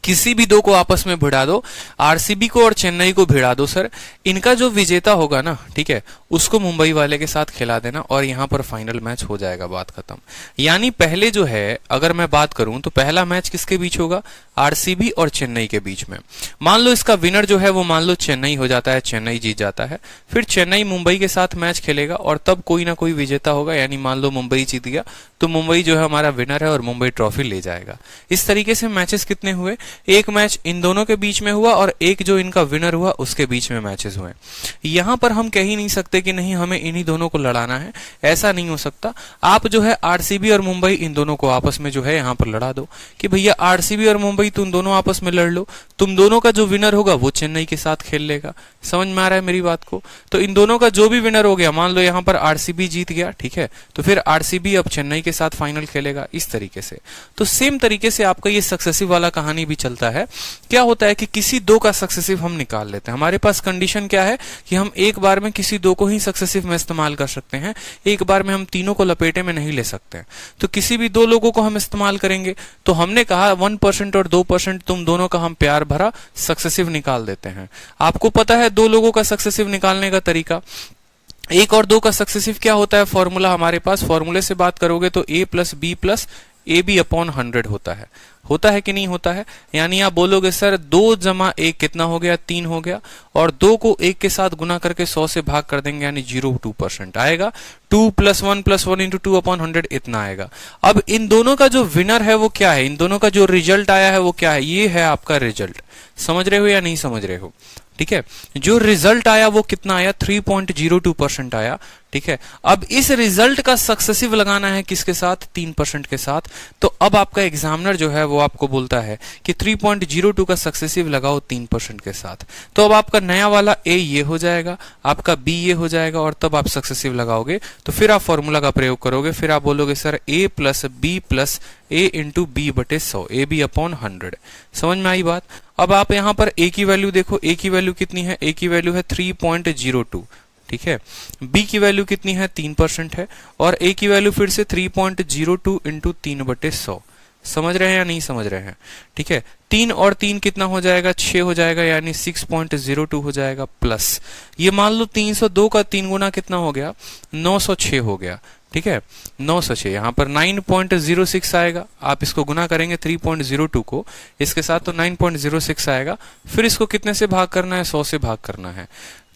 किसी भी 2 को आपस में भिड़ा दो, आरसीबी को और चेन्नई को भिड़ा दो सर। इनका जो विजेता होगा ना, ठीक है, उसको मुंबई वाले के साथ खिला देना और यहां पर फाइनल मैच हो जाएगा, बात खत्म। यानी पहले जो है, अगर मैं बात करूं तो पहला मैच किसके बीच होगा? आरसीबी और चेन्नई के बीच में। मान लो इसका विनर जो है वो मान लो चेन्नई हो जाता है, चेन्नई जीत जाता है। फिर चेन्नई मुंबई के साथ मैच खेलेगा और तब कोई ना कोई विजेता होगा। यानी मान लो मुंबई जीत गया तो मुंबई जो है हमारा विनर है और मुंबई ट्रॉफी ले जाएगा। इस तरीके से मैचेस कितने हुए? एक मैच इन दोनों के बीच में हुआ और एक जो इनका विनर हुआ उसके बीच में मैचेस हुए। यहां पर हम कह ही नहीं सकते कि नहीं हमें इन्हीं दोनों को लड़ाना है, ऐसा नहीं हो सकता। आप जो है आरसीबी और मुंबई इन दोनों को आपस में जो है यहां पर लड़ा दो कि भैया आरसीबी और मुंबई तुम दोनों आपस में लड़ लो, तुम दोनों का जो विनर होगा वो चेन्नई के साथ खेल लेगा। समझ में आ रहा है मेरी बात को? तो इन दोनों का जो भी विनर हो गया, मान लो यहां पर आरसीबी जीत गया, ठीक है, तो फिर आरसीबी अब चेन्नई के साथ फाइनल खेलेगा, इस तरीके से। तो सेम तरीके से आपका ये सक्सेसिव वाला कहानी भी चलता है। क्या होता है कि किसी 2 का सक्सेसिव हम निकाल लेते हैं। हमारे पास कंडीशन क्या है कि हम एक बार में किसी 2 को ही सक्सेसिव में इस्तेमाल कर सकते हैं, एक बार में हम तीनों को लपेटे में नहीं ले सकते हैं। तो किसी भी 2 लोगों को हम इस्तेमाल करेंगे। तो हमने कहा 1% और 2% तुम दोनों का हम प्यार भरा सक्सेसिव निकाल देते हैं। आपको पता है 2 लोगों का सक्सेसिव निकालने का तरीका। 1 और 2 का सक्सेसिव क्या होता है? फॉर्मूला हमारे पास, फॉर्मूले से बात करोगे तो a + b + A B upon 100 होता है कि नहीं होता है? यानी आप बोलोगे सर 2 जमा 1 कितना हो गया? 3 हो गया, और 2 को 1 के साथ गुना करके 100 से भाग कर देंगे यानी 0.2% आएगा। 2 + 1 इंटू 2 अपॉन 100 इतना आएगा। अब इन दोनों का जो विनर है वो क्या है? इन दोनों का जो रिजल्ट आया है वो क्या है? ये है आपका रिजल्ट। समझ रहे हो या नहीं समझ रहे हो? ठीक है, जो रिजल्ट आया वो कितना आया? 3.02% आया। ठीक है, अब इस रिजल्ट का सक्सेसिव लगाना है किसके साथ? 3% के साथ। तो अब आपका एग्जामिनर जो है वो आपको बोलता है कि 3.02 का सक्सेसिव लगाओ 3% के साथ। तो अब आपका नया वाला ए ये हो जाएगा, आपका बी ये हो जाएगा, और तब आप सक्सेसिव लगाओगे तो फिर आप फॉर्मूला का प्रयोग करोगे। फिर आप बोलोगे sir A plus A into B बटे 100, ए बी अपॉन 100। समझ में आई बात? अब आप यहां पर ए की वैल्यू देखो, ए की वैल्यू कितनी है? ए की वैल्यू है 3.02। ठीक है, बी की वैल्यू कितनी है? 3% है, और ए की वैल्यू फिर से 3.02 इंटू 3/100। समझ रहे हैं या नहीं समझ रहे हैं? ठीक है, 3 और 3 कितना हो जाएगा? 6 हो जाएगा, यानी 6.02 हो जाएगा, प्लस ये मान लो 302 का 3 गुना कितना हो गया? 906 हो गया। ठीक है, 906, यहां पर 9.06 आएगा। आप इसको गुना करेंगे 3.02 को इसके साथ तो 9.06 आएगा। फिर इसको कितने से भाग करना है? 100 से भाग करना है।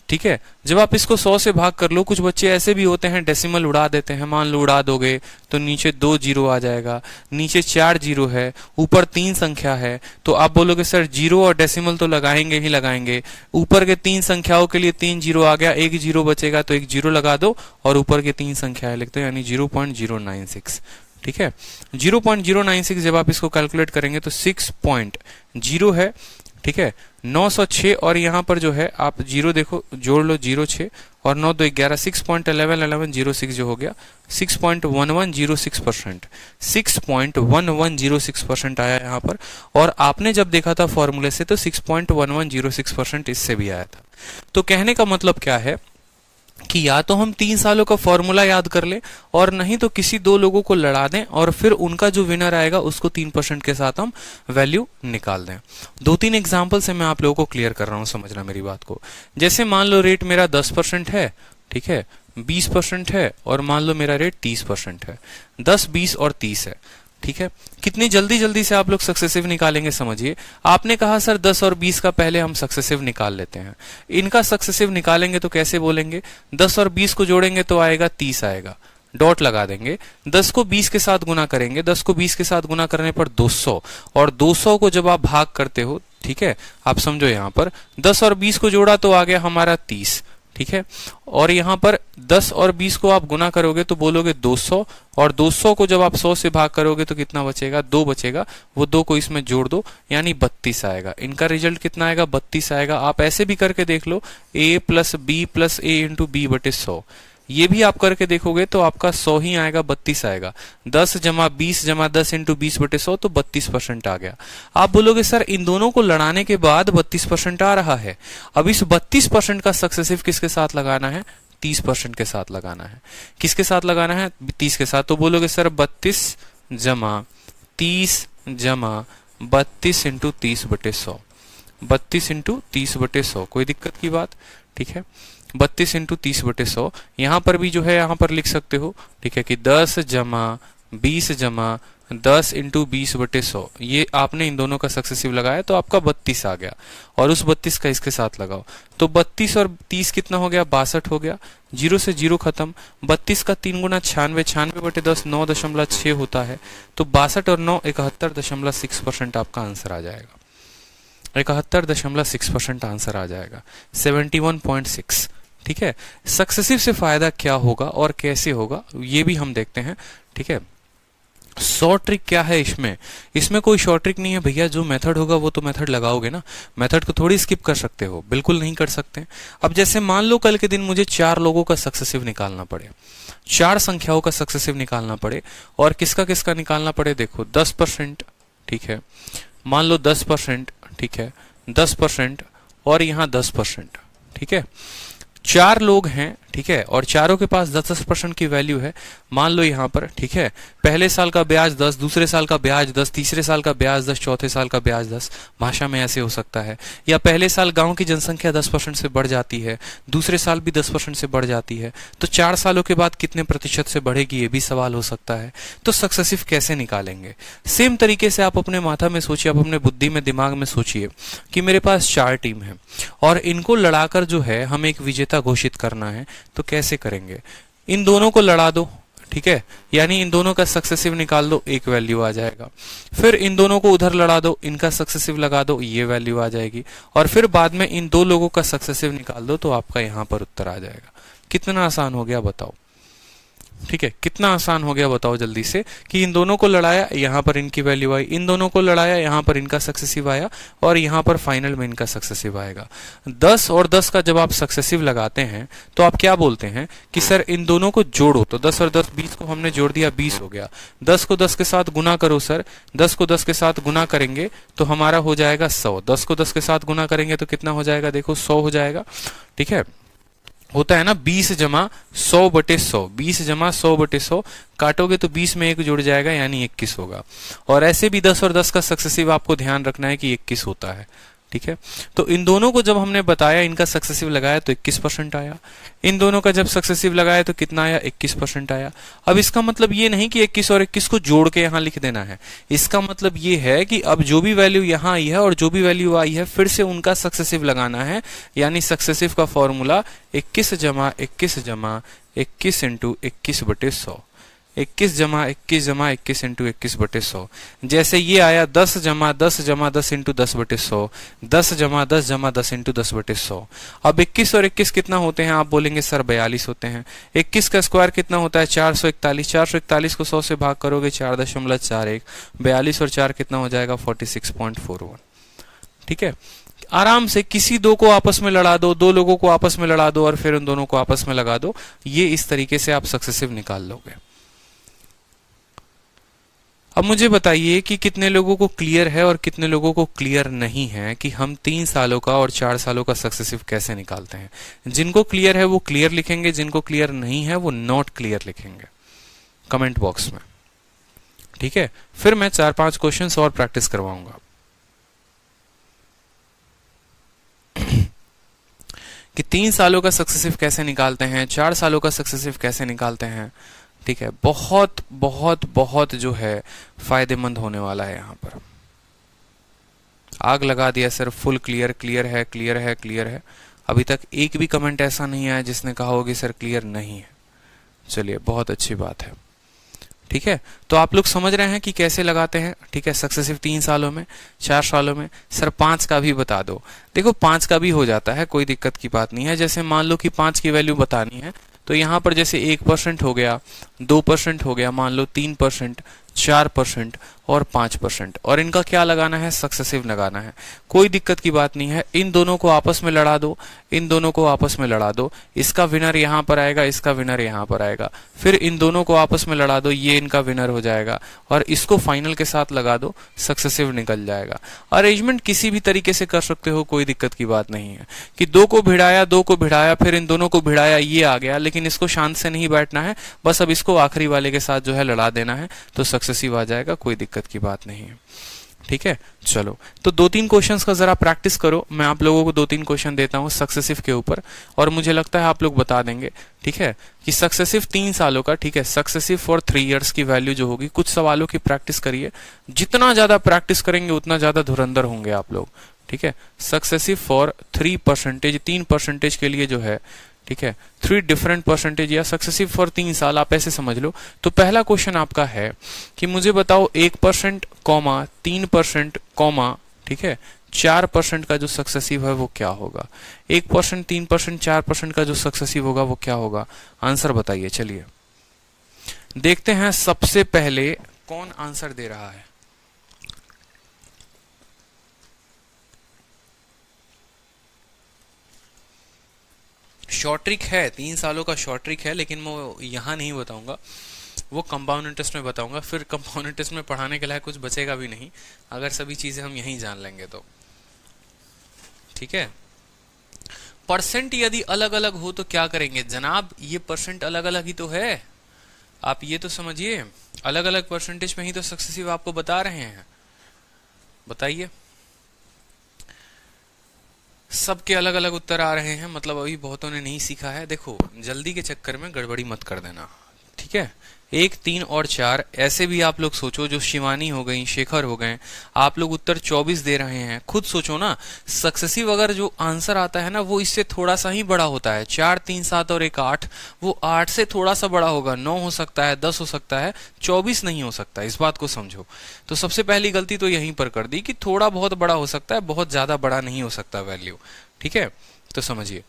ठीक है, जब आप इसको 100 से भाग कर लो, कुछ बच्चे ऐसे भी होते हैं डेसिमल उड़ा देते हैं। मान लो उड़ा दोगे तो नीचे 2 जीरो आ जाएगा, नीचे 4 जीरो है, ऊपर 3 संख्या है, तो आप बोलोगे सर जीरो और डेसिमल तो लगाएंगे ही लगाएंगे। ऊपर के 3 संख्याओं के लिए 3 जीरो आ गया, 1 जीरो बचेगा तो 1 जीरो लगा दो और ऊपर के 3 संख्याएं लिख दो, यानी 0.096। ठीक है, 0.096 जब आप इसको कैलकुलेट करेंगे तो 6.0 है। ठीक है, 906 और यहाँ पर जो है आप जीरो देखो, जोड़ लो 06 और 9 2 11, 6.1106 जो हो गया 6.1106%। 6.1106% आया यहाँ पर, और आपने जब देखा था फॉर्मूले से तो 6.1106% इससे भी आया था। तो कहने का मतलब क्या है कि या तो हम 3 सालों का फॉर्मूला याद कर ले, और नहीं तो किसी 2 लोगों को लड़ा दें और फिर उनका जो विनर आएगा उसको 3% के साथ हम वैल्यू निकाल दें। 2-3 एग्जांपल से मैं आप लोगों को क्लियर कर रहा हूं, समझना मेरी बात को। जैसे मान लो रेट मेरा 10% है, ठीक है, 20% है, और मान लो मेरा रेट 30% है। 10, 20 और 30 है। ठीक है, कितनी जल्दी जल्दी से आप लोग सक्सेसिव निकालेंगे समझिए। आपने कहा सर 10 और 20 का पहले हम सक्सेसिव निकाल लेते हैं। इनका सक्सेसिव निकालेंगे तो कैसे बोलेंगे? 10 और 20 को जोड़ेंगे तो आएगा 30 आएगा, डॉट लगा देंगे। 10 को 20 के साथ गुना करेंगे, 10 को 20 के साथ गुना करने पर 200, और 200 को जब आप भाग करते हो, ठीक है, आप समझो यहां पर 10 और 20 को जोड़ा तो आ गया हमारा 30। ठीक है, और यहां पर 10 और 20 को आप गुना करोगे तो बोलोगे 200, और 200 को जब आप 100 से भाग करोगे तो कितना बचेगा? 2 बचेगा, वो 2 को इसमें जोड़ दो यानी 32 आएगा। इनका रिजल्ट कितना आएगा? 32 आएगा। आप ऐसे भी करके देख लो, a plus B plus A into B बटे 100, ये भी आप करके देखोगे तो आपका 100 ही आएगा, 32 आएगा। 10 जमा 20 जमा 10 इंटू 20 बटे 100 तो 32% आ गया। आप बोलोगे सर इन दोनों को लड़ाने के बाद 32% आ रहा है, अब इस 32% का सक्सेसिव किसके साथ लगाना है? 30% के साथ लगाना है। किसके साथ लगाना है? 30 के साथ। तो बोलोगे सर 32 जमा 30 जमा 32 इंटू 30 बटे 100, 32 इंटू 30 बटे 100, कोई दिक्कत की बात? ठीक है, 32 इंटू 30 बटे 100 यहां पर भी जो है यहां पर लिख सकते हो। ठीक है, कि 10 जमा 20 जमा 10 इंटू 20 बटे 100, ये आपने इन दोनों का सक्सेसिव लगाया तो आपका 32 आ गया, और उस 32 का इसके साथ लगाओ तो 32 और 30 कितना हो गया? 62 हो गया। 0 से 0 खत्म। 32 का 3 गुना 96, 96 बटे 10 9.6 होता है, तो 62 और 9 71.6% आपका आंसर आ जाएगा। 71.6% आंसर आ जाएगा, 71.6। ठीक है, सक्सेसिव से फायदा क्या होगा और कैसे होगा ये भी हम देखते हैं। ठीक है, शॉर्ट ट्रिक क्या है इसमें? इसमें कोई शॉर्ट ट्रिक नहीं है भैया, जो मेथड होगा वो तो मेथड लगाओगे ना, मेथड को थोड़ी स्किप कर सकते हो, बिल्कुल नहीं कर सकते। अब जैसे मान लो कल के दिन मुझे 4 लोगों का सक्सेसिव निकालना पड़े, 4 संख्याओं का सक्सेसिव निकालना पड़े, और किसका किसका निकालना पड़े? देखो 10%, ठीक है, मान लो 10%, ठीक है, 10% और यहाँ 10%, ठीक है, 4 लोग हैं, ठीक है, और चारों के पास 10-10% की वैल्यू है। मान लो यहाँ पर, ठीक है, पहले साल का ब्याज 10, दूसरे साल का ब्याज 10, तीसरे साल का ब्याज 10, चौथे साल का ब्याज 10। भाषा में ऐसे हो सकता है। या पहले साल गांव की जनसंख्या 10% से बढ़ जाती है, दूसरे साल भी 10% से बढ़ जाती है, तो 4 सालों के बाद कितने प्रतिशत से बढ़ेगी, ये भी सवाल हो सकता है। तो सक्सेसिव कैसे निकालेंगे? सेम तरीके से आप अपने माथा में सोचिए, आप अपने बुद्धि में, दिमाग में सोचिए कि मेरे पास 4 टीम है और इनको लड़ाकर जो है हमें एक विजेता घोषित करना है। तो कैसे करेंगे? इन दोनों को लड़ा दो, ठीक है, यानी इन दोनों का सक्सेसिव निकाल दो, एक वैल्यू आ जाएगा। फिर इन दोनों को उधर लड़ा दो, इनका सक्सेसिव लगा दो, ये वैल्यू आ जाएगी। और फिर बाद में इन 2 लोगों का सक्सेसिव निकाल दो, तो आपका यहां पर उत्तर आ जाएगा। कितना आसान हो गया बताओ? ठीक है, कितना आसान हो गया बताओ जल्दी से, कि इन दोनों को लड़ाया, यहां पर इनकी वैल्यू आई, इन दोनों को लड़ाया, यहां पर इनका सक्सेसिव आया, और यहां पर फाइनल में इनका सक्सेसिव आएगा। 10 और 10 का जब आप सक्सेसिव लगाते हैं तो आप क्या बोलते हैं कि सर इन दोनों को जोड़ो। तो 10 और 10, 20 को हमने जोड़ दिया, 20 हो गया। 10 को 10 के साथ गुना करो सर, 10 को 10 के साथ गुना करेंगे तो हमारा हो जाएगा 100। 10 को 10 के साथ गुना करेंगे तो कितना हो जाएगा? देखो 100 हो जाएगा। ठीक है, होता है ना 20 जमा 100 बटे 100, 20 जमा 100 बटे 100, काटोगे तो 20 में 1 जुड़ जाएगा, यानी 21 होगा। और ऐसे भी 10 और 10 का सक्सेसिव आपको ध्यान रखना है कि 21 होता है। ठीक है, तो इन दोनों को जब हमने बताया, इनका सक्सेसिव लगाया तो 21% आया। इन दोनों का जब सक्सेसिव लगाया तो कितना आया? 21% आया। अब इसका मतलब ये नहीं कि 21 और 21 को जोड़ के यहां लिख देना है। इसका मतलब ये है कि अब जो भी वैल्यू यहां आई है और जो भी वैल्यू आई है, फिर से उनका सक्सेसिव लगाना है। यानी सक्सेसिव का फॉर्मूला 21 जमा 21 जमा 21 इंटू 21 बटे 100, 21 जमा 21 जमा 21 इंटू 21 बटे 100। जैसे ये आया 10 जमा 10 जमा 10 इंटू 10 बटे 100, 10 जमा 10 जमा 10 इंटू 10 बटे 100। अब 21 और 21 कितना होते हैं? आप बोलेंगे सर 42 होते हैं। 21 का स्क्वायर कितना होता है? 441। 441 को 100 से भाग करोगे 4.41। 42 और 4 कितना हो जाएगा? 46.41। ठीक है, आराम से किसी 2 को आपस में लड़ा दो, 2 लोगों को आपस में लड़ा दो और फिर उन दोनों को आपस में लगा दो। ये इस तरीके से आप सक्सेसिव निकाल लोगे। अब मुझे बताइए कि कितने लोगों को क्लियर है और कितने लोगों को क्लियर नहीं है कि हम 3 सालों का और 4 सालों का सक्सेसिव कैसे निकालते हैं। जिनको क्लियर है वो क्लियर लिखेंगे, जिनको क्लियर नहीं है वो नॉट क्लियर लिखेंगे कमेंट बॉक्स में। ठीक है, फिर मैं 4-5 क्वेश्चंस और प्रैक्टिस करवाऊंगा कि 3 सालों का सक्सेसिव कैसे निकालते हैं, 4 सालों का सक्सेसिव कैसे निकालते हैं। ठीक है, बहुत बहुत बहुत जो है फायदेमंद होने वाला है। यहां पर आग लगा दिया सर, फुल क्लियर, क्लियर है, क्लियर है, क्लियर है। अभी तक एक भी कमेंट ऐसा नहीं आया जिसने कहा होगी सर क्लियर नहीं है। चलिए, बहुत अच्छी बात है। ठीक है, तो आप लोग समझ रहे हैं कि कैसे लगाते हैं। ठीक है, सक्सेसिव 3 सालों में, 4 सालों में। सर 5 का भी बता दो। देखो 5 का भी हो जाता है, कोई दिक्कत की बात नहीं है। जैसे मान लो कि 5 की वैल्यू बतानी है, तो यहां पर जैसे 1% हो गया, 2% हो गया, मान लो 3%, 4% और 5%, और इनका क्या लगाना है? सक्सेसिव लगाना है। कोई दिक्कत की बात नहीं है। इन दोनों को आपस में लड़ा दो, इन दोनों को आपस में लड़ा दो। इसका विनर यहां पर आएगा, इसका विनर यहां पर आएगा। फिर इन दोनों को आपस में लड़ा दो, ये इनका विनर हो जाएगा, और इसको फाइनल के साथ लगा दो, सक्सेसिव निकल जाएगा। अरेंजमेंट किसी भी तरीके से कर सकते हो, कोई दिक्कत की बात नहीं है। कि 2 को भिड़ाया, 2 को भिड़ाया, फिर इन दोनों को भिड़ाया, ये आ गया, लेकिन इसको शांत से नहीं बैठना है, बस अब इसको आखिरी वाले के साथ जो है लड़ा देना है, तो सक्सेसिव आ जाएगा, कोई दिक्कत की बात नहीं है। ठीक है, चलो तो 2-3 क्वेश्चंस का जरा प्रैक्टिस करो। मैं आप लोगों को 2-3 क्वेश्चन देता हूं सक्सेसिव के ऊपर, और मुझे लगता है आप लोग बता देंगे। ठीक है, कि सक्सेसिव 3 सालों का, ठीक है, सक्सेसिव फॉर 3 इयर्स की वैल्यू जो होगी। कुछ सवालों की प्रैक्टिस करिए, जितना ज्यादा प्रैक्टिस करेंगे उतना ज्यादा धुरंधर होंगे आप लोग। ठीक है, सक्सेसिव फॉर 3%, 3% के लिए जो है, ठीक है, 3 डिफरेंट परसेंटेज, या सक्सेसिव फॉर 3 साल, आप ऐसे समझ लो। तो पहला क्वेश्चन आपका है कि मुझे बताओ 1%, 3%, ठीक है, 4% का जो सक्सेसिव है वो क्या होगा। 1%, 3%, 4% का जो सक्सेसिव होगा वो क्या होगा? आंसर बताइए। चलिए देखते हैं सबसे पहले कौन आंसर दे रहा है। शॉर्ट ट्रिक है, 3 सालों का शॉर्ट ट्रिक है, लेकिन मैं यहां नहीं बताऊंगा, वो कंपाउंड इंटरेस्ट में बताऊंगा। फिर कंपाउंड इंटरेस्ट में पढ़ाने के लिए कुछ बचेगा भी नहीं, अगर सभी चीजें हम यहीं जान लेंगे तो। ठीक है, परसेंट यदि अलग अलग हो तो क्या करेंगे जनाब, ये परसेंट अलग अलग ही तो है, आप ये तो समझिए, अलग अलग परसेंटेज में ही तो सक्सेसिव आपको बता रहे हैं। बताइए, सबके अलग अलग उत्तर आ रहे हैं, मतलब अभी बहुतों ने नहीं सीखा है। देखो, जल्दी के चक्कर में गड़बड़ी मत कर देना, ठीक है। 1, 3 और 4 ऐसे भी आप लोग सोचो, जो शिवानी हो गई, शेखर हो गए, आप लोग उत्तर 24 दे रहे हैं, खुद सोचो ना। सक्सेसिव अगर जो आंसर आता है ना वो इससे थोड़ा सा ही बड़ा होता है, 4, 3, 7 और 1, 8, वो 8 से थोड़ा सा बड़ा होगा, 9 हो सकता है, 10 हो सकता है, 24 नहीं हो सकता, इस बात को समझो। तो सबसे पहली गलती तो यहीं पर कर दी कि थोड़ा बहुत बड़ा हो सकता है, बहुत ज्यादा बड़ा नहीं हो सकता वैल्यू, ठीक है। तो समझिए,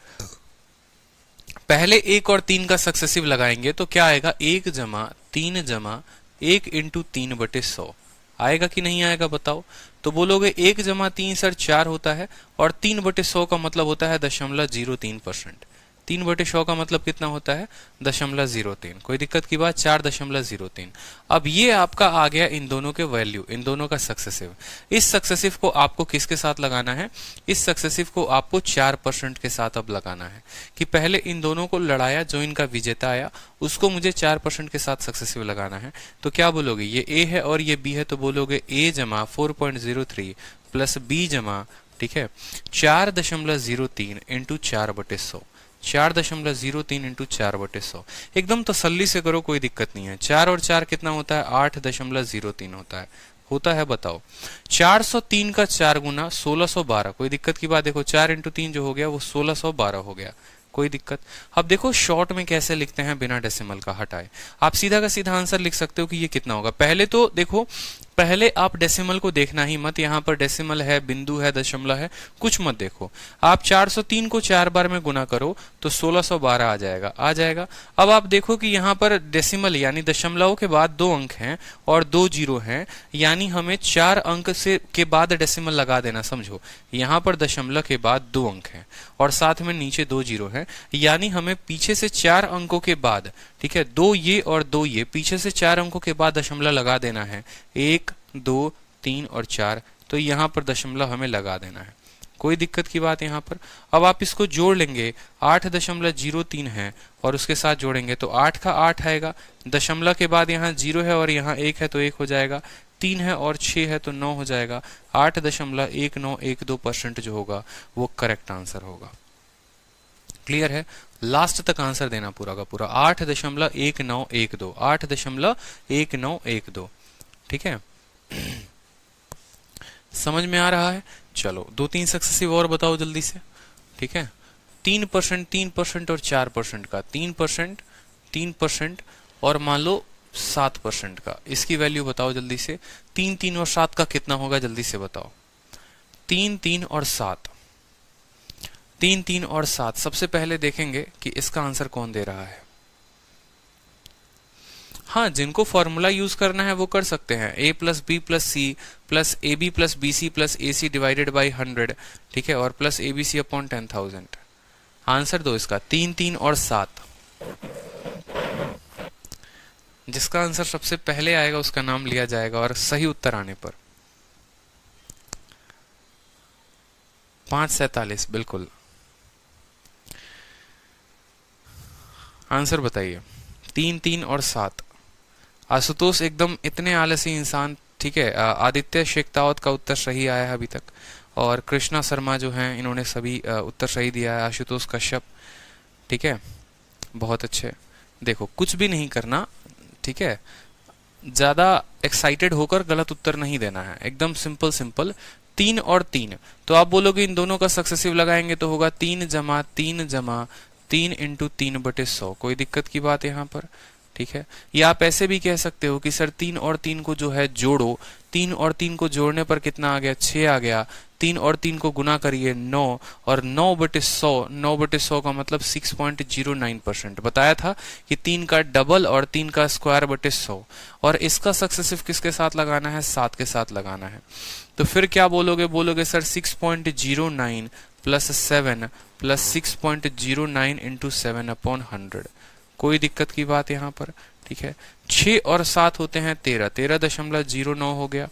पहले 1 और 3 का सक्सेसिव लगाएंगे तो क्या आएगा, 1 जमा 3 जमा 1 इंटू 3/100 आएगा कि नहीं आएगा बताओ। तो बोलोगे 1 जमा 3 सर 4 होता है, और 3/100 का मतलब होता है 0.03%। 3/100 का मतलब कितना होता है, 0.03। कोई दिक्कत की बात, 4.03। अब ये आपका आ गया इन दोनों के वैल्यू, इन दोनों का सक्सेसिव। इस सक्सेसिव को आपको किसके साथ लगाना है, इस सक्सेसिव को आपको 4% के साथ अब लगाना है, कि पहले इन दोनों को लड़ाया, जो इनका विजेता आया उसको मुझे 4% के साथ सक्सेसिव लगाना है। तो क्या बोलोगे, ये ए है और ये बी है, तो बोलोगे ए जमा 4.03 प्लस बी जमा, ठीक है, 4.03 इंटू 4/100। 4.03 इंटू 4/100 एकदम तसल्ली से करो, कोई दिक्कत नहीं है। 4 और 4 कितना होता है, 8.03 होता है बताओ। 403 का 4 गुना 1612, कोई दिक्कत की बात। देखो 4 इंटू 3 जो हो गया वो 1612 हो गया, कोई दिक्कत। अब देखो शॉर्ट में कैसे लिखते हैं बिना डेसिमल का हटाए, आप सीधा का सीधा आंसर लिख सकते हो कि ये कितना होगा। पहले तो देखो, पहले आप डेसिमल को देखना ही मत, यहाँ पर डेसिमल है, बिंदु है, दशमलव है, कुछ मत देखो। आप 403 को 4 बार में गुना करो तो 1612 आ जाएगा। अब आप देखो कि यहाँ पर डेसिमल यानी दशमलव के बाद 2 अंक हैं और 2 जीरो हैं, यानी हमें 4 अंक से के बाद डेसिमल लगा देना। समझो, यहाँ पर दशमलव के बाद 2 अंक हैं और साथ में नीचे 2 जीरो हैं, यानी हमें पीछे से 4 अंकों के बाद, ठीक है, 2 ये और 2 ये, पीछे से 4 अंकों के बाद दशमलव लगा देना है, 1, 2, 3 और 4। तो यहाँ पर दशमलव हमें लगा देना है, कोई दिक्कत की बात यहाँ पर। अब आप इसको जोड़ लेंगे, 8.03 है और उसके साथ जोड़ेंगे तो 8 का 8 आएगा, दशमलव के बाद यहाँ 0 है और यहाँ 1 है तो 1 हो जाएगा, 3 है और 6 है तो 9 हो जाएगा। 8.1912% जो होगा वो करेक्ट आंसर होगा। क्लियर है, लास्ट तक आंसर देना पूरा का पूरा। 8.1912, 8.1912, ठीक है। समझ में आ रहा है। चलो 2-3 सक्सेसिव और बताओ जल्दी से, ठीक है। 3%, 3% और 4% का, 3%, 3% और मान लो 7% का, इसकी वैल्यू बताओ जल्दी से। 3, 3 और 7 का कितना होगा, जल्दी से बताओ। 3, 3 और 7, 3, 3 और 7। सबसे पहले देखेंगे कि इसका आंसर कौन दे रहा है। हाँ, जिनको फॉर्मूला यूज करना है वो कर सकते हैं, a plus B plus C plus A B plus B C plus A C divided by 100, ठीक है, और plus A B C upon 10,000। Answer दो इसका, 3, 3 और 7। जिसका आंसर सबसे पहले आएगा उसका नाम लिया जाएगा और सही उत्तर आने पर 547, बिल्कुल। आंसर बताइए, 3, 3 और 7। आशुतोष एकदम इतने आलसी इंसान, ठीक है। आदित्य शेखतावत का उत्तर सही आया है अभी तक, और कृष्णा शर्मा जो हैं इन्होंने सभी उत्तर सही दिया है। आशुतोष कश्यप, ठीक है, बहुत अच्छे। देखो कुछ भी नहीं करना, ठीक है, ज्यादा एक्साइटेड होकर गलत उत्तर नहीं देना है, एकदम सिंपल सिंपल। 3 और 3, तो आप बोलोगे इन दोनों का सक्सेसिव लगाएंगे तो होगा 3 जमा 3 जमा 3 इंटू 3/100। कोई दिक्कत की बात यहाँ पर, ठीक है। या आप ऐसे भी कह सकते हो कि सर 3 और 3 को जो है जोड़ो, 3 और 3 को जोड़ने पर कितना आ गया, 6 आ गया। 3 और 3 को गुना करिए 9, और 9/100, 9/100 का मतलब 6.09%। बताया था कि 3 का डबल और 3 का स्क्वायर बटे 100, और इसका सक्सेसिव किसके साथ लगाना है, 7 के साथ लगाना है। तो फिर क्या बोलोगे, बोलोगे सर 6.09 प्लस 7 प्लस 6.09 इंटू 7/100। कोई दिक्कत की बात यहाँ पर, ठीक है। 6 और 7 होते हैं 13, 13.09 हो गया,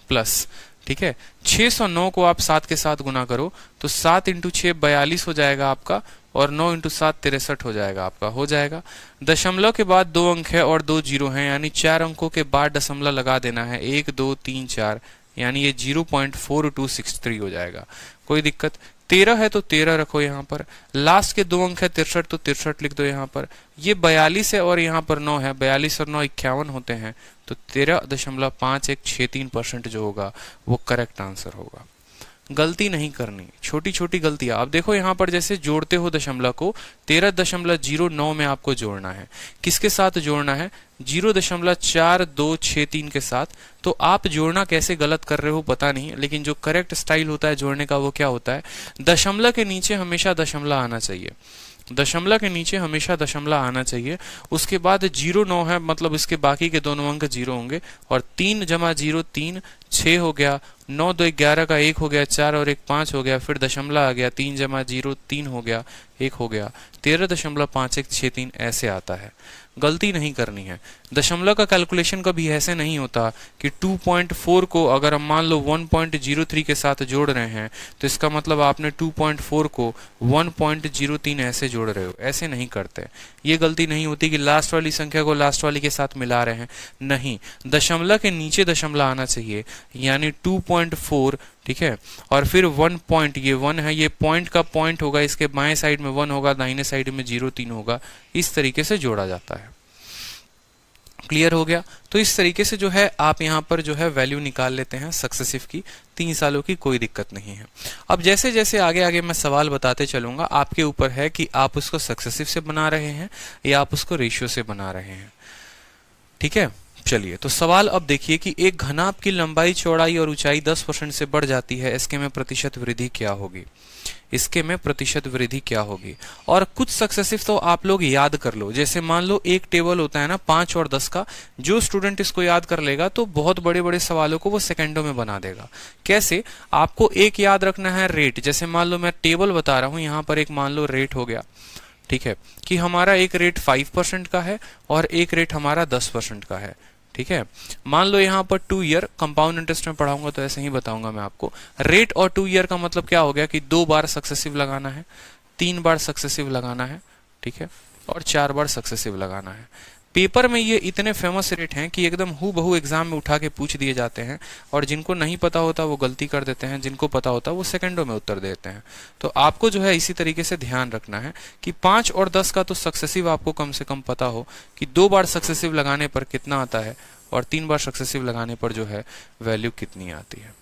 प्लस ठीक है। 609 को आप 7 के साथ गुना करो तो 7 इंटू 6 42 हो जाएगा आपका, और 9 इंटू 7 63 हो जाएगा आपका, हो जाएगा। दशमलव के बाद 2 अंक है और 2 जीरो हैं, यानी 4 अंकों के बाद दशमलव लगा देना है, 1 2 3 4, यानी ये 0.4263 हो जाएगा। कोई दिक्कत? 13 है तो 13 रखो यहाँ पर, लास्ट के 2 अंक है 63 तो 63 लिख दो यहाँ पर। ये 42 है और यहाँ पर 9 है, 42 और 9 51 होते हैं, तो 13.5163% जो होगा वो करेक्ट आंसर होगा। गलती नहीं करनी, छोटी छोटी गलतियां। अब देखो यहाँ पर जैसे जोड़ते हो दशमलव को, 13.09 में आपको जोड़ना है। किसके साथ जोड़ना है? 0.4263 के साथ। तो आप जोड़ना कैसे गलत कर रहे हो पता नहीं, लेकिन जो करेक्ट स्टाइल होता है जोड़ने का वो क्या होता है, दशमलव के नीचे हमेशा दशमलव आना चाहिए, दशमलव के नीचे हमेशा दशमलव आना चाहिए। उसके बाद 09 है, मतलब इसके बाकी के दोनों अंक 0 होंगे, और 3 जमा 0 3, 6 हो गया, 9 2 11 का 1 हो गया, 4 और 1 5 हो गया, फिर दशमलव आ गया, 3 जमा 0 3 हो गया, 1 हो गया, 13.5163 ऐसे आता है। गलती नहीं करनी है। दशमलव का कैलकुलेशन कभी ऐसे नहीं होता कि 2.4 को अगर हम मान लो 1.03 के साथ जोड़ रहे हैं तो इसका मतलब आपने 2.4 को 1.03 ऐसे जोड़ रहे हो, ऐसे नहीं करते। ये गलती नहीं होती कि लास्ट वाली संख्या को लास्ट वाली के साथ मिला रहे हैं, नहीं, दशमलव के नीचे दशमलव आना चाहिए, यानी 2.4, ठीक है, और फिर 1 पॉइंट, ये 1 है, ये पॉइंट का पॉइंट होगा, इसके बाएं साइड में 1 होगा, दाहिने साइड में 0 3 होगा, इस तरीके से जोड़ा जाता है। क्लियर हो गया? तो इस तरीके से जो है आप यहाँ पर जो है वैल्यू निकाल लेते हैं सक्सेसिव की, 3 सालों की, कोई दिक्कत नहीं है। अब जैसे जैसे आगे आगे मैं सवाल बताते चलूंगा, आपके ऊपर है कि आप उसको सक्सेसिव से बना रहे हैं या आप उसको रेशियो से बना रहे हैं। ठीक है, चलिए तो सवाल अब देखिए कि एक घनाभ की लंबाई, चौड़ाई और ऊंचाई 10% से बढ़ जाती है, इसके में प्रतिशत वृद्धि क्या होगी? इसके में प्रतिशत वृद्धि क्या होगी? और कुछ सक्सेसिव तो आप लोग याद कर लो, जैसे मान लो एक टेबल होता है ना 5 और 10 का, जो स्टूडेंट इसको याद कर लेगा तो बहुत बड़े बड़े सवालों को वो सेकंडों में बना देगा। कैसे? आपको एक याद रखना है रेट, जैसे मान लो मैं टेबल बता रहा हूं, यहां पर एक मान लो रेट हो गया, ठीक है, कि हमारा एक रेट 5% का है और एक रेट हमारा 10% का है। ठीक है, मान लो यहाँ पर 2 ईयर, कंपाउंड इंटरेस्ट में पढ़ाऊंगा तो ऐसे ही बताऊंगा मैं आपको। रेट और 2 ईयर का मतलब क्या हो गया कि 2 बार सक्सेसिव लगाना है, 3 बार सक्सेसिव लगाना है, ठीक है, और 4 बार सक्सेसिव लगाना है। पेपर में ये इतने फेमस रेट हैं कि एकदम हूबहू एग्जाम में उठा के पूछ दिए जाते हैं, और जिनको नहीं पता होता वो गलती कर देते हैं, जिनको पता होता वो सेकंडों में उत्तर देते हैं। तो आपको जो है इसी तरीके से ध्यान रखना है कि 5 और 10 का तो सक्सेसिव आपको कम से कम पता हो कि 2 बार सक्सेसिव लगाने पर कितना आता है और 3 बार सक्सेसिव लगाने पर जो है वैल्यू कितनी आती है।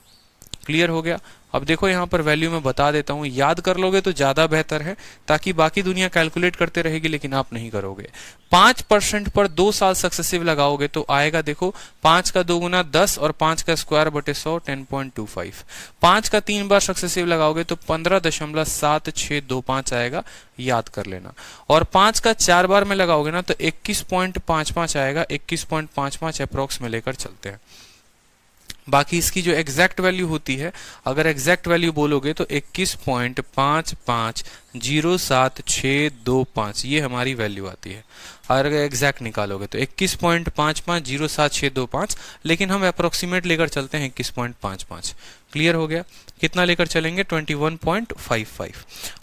क्लियर हो गया? अब देखो यहाँ पर वैल्यू में बता देता हूं, याद कर लोगे तो ज्यादा बेहतर है, ताकि बाकी दुनिया कैलकुलेट करते रहेगी लेकिन आप नहीं करोगे। 5% पर 2 साल सक्सेसिव लगाओगे तो आएगा, देखो 5 का 2 गुना 10 और 5 का स्क्वायर बटे 100 10.25। 5 का 3 बार सक्सेसिव लगाओगे तो 15.7625 आएगा, याद कर लेना। और 5 का 4 बार में लगाओगे ना तो 21.55 आएगा, 21.55 अप्रोक्स में लेकर चलते हैं। बाकी इसकी जो एग्जैक्ट वैल्यू होती है, अगर एग्जैक्ट वैल्यू बोलोगे तो 21.55072625 ये हमारी वैल्यू आती है। और अगर एग्जैक्ट निकालोगे तो 21.55072625, लेकिन हम अप्रोक्सीमेट लेकर चलते हैं 21.55। क्लियर हो गया? कितना लेकर चलेंगे? 21.55।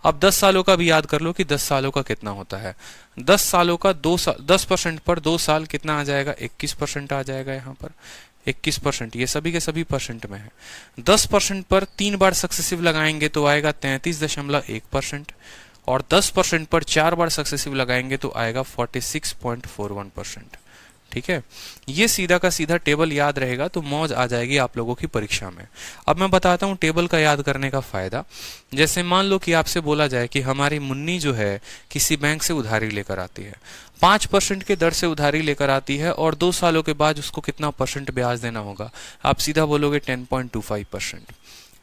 अब 10 सालों का भी याद कर लो कि 10 सालों का कितना होता है। 10 सालों का 10% पर 2 साल कितना आ जाएगा? 21% आ जाएगा। यहाँ पर 21%, ये सभी के सभी परसेंट में है। 10% पर 3 बार सक्सेसिव लगाएंगे तो आएगा 33.1%, और 10% पर 4 बार सक्सेसिव लगाएंगे तो आएगा 46.41%। ठीक है, ये सीधा का सीधा टेबल याद रहेगा तो मौज आ जाएगी आप लोगों की परीक्षा में। अब मैं बताता हूं टेबल का याद करने का फायदा। जैसे मान लो कि आपसे बोला जाए कि हमारी मुन्नी जो है किसी बैंक से उधारी लेकर आती है, 5% के दर से उधारी लेकर आती है, और 2 सालों के बाद उसको कितना परसेंट ब्याज देना होगा? आप सीधा बोलोगे 10.25%।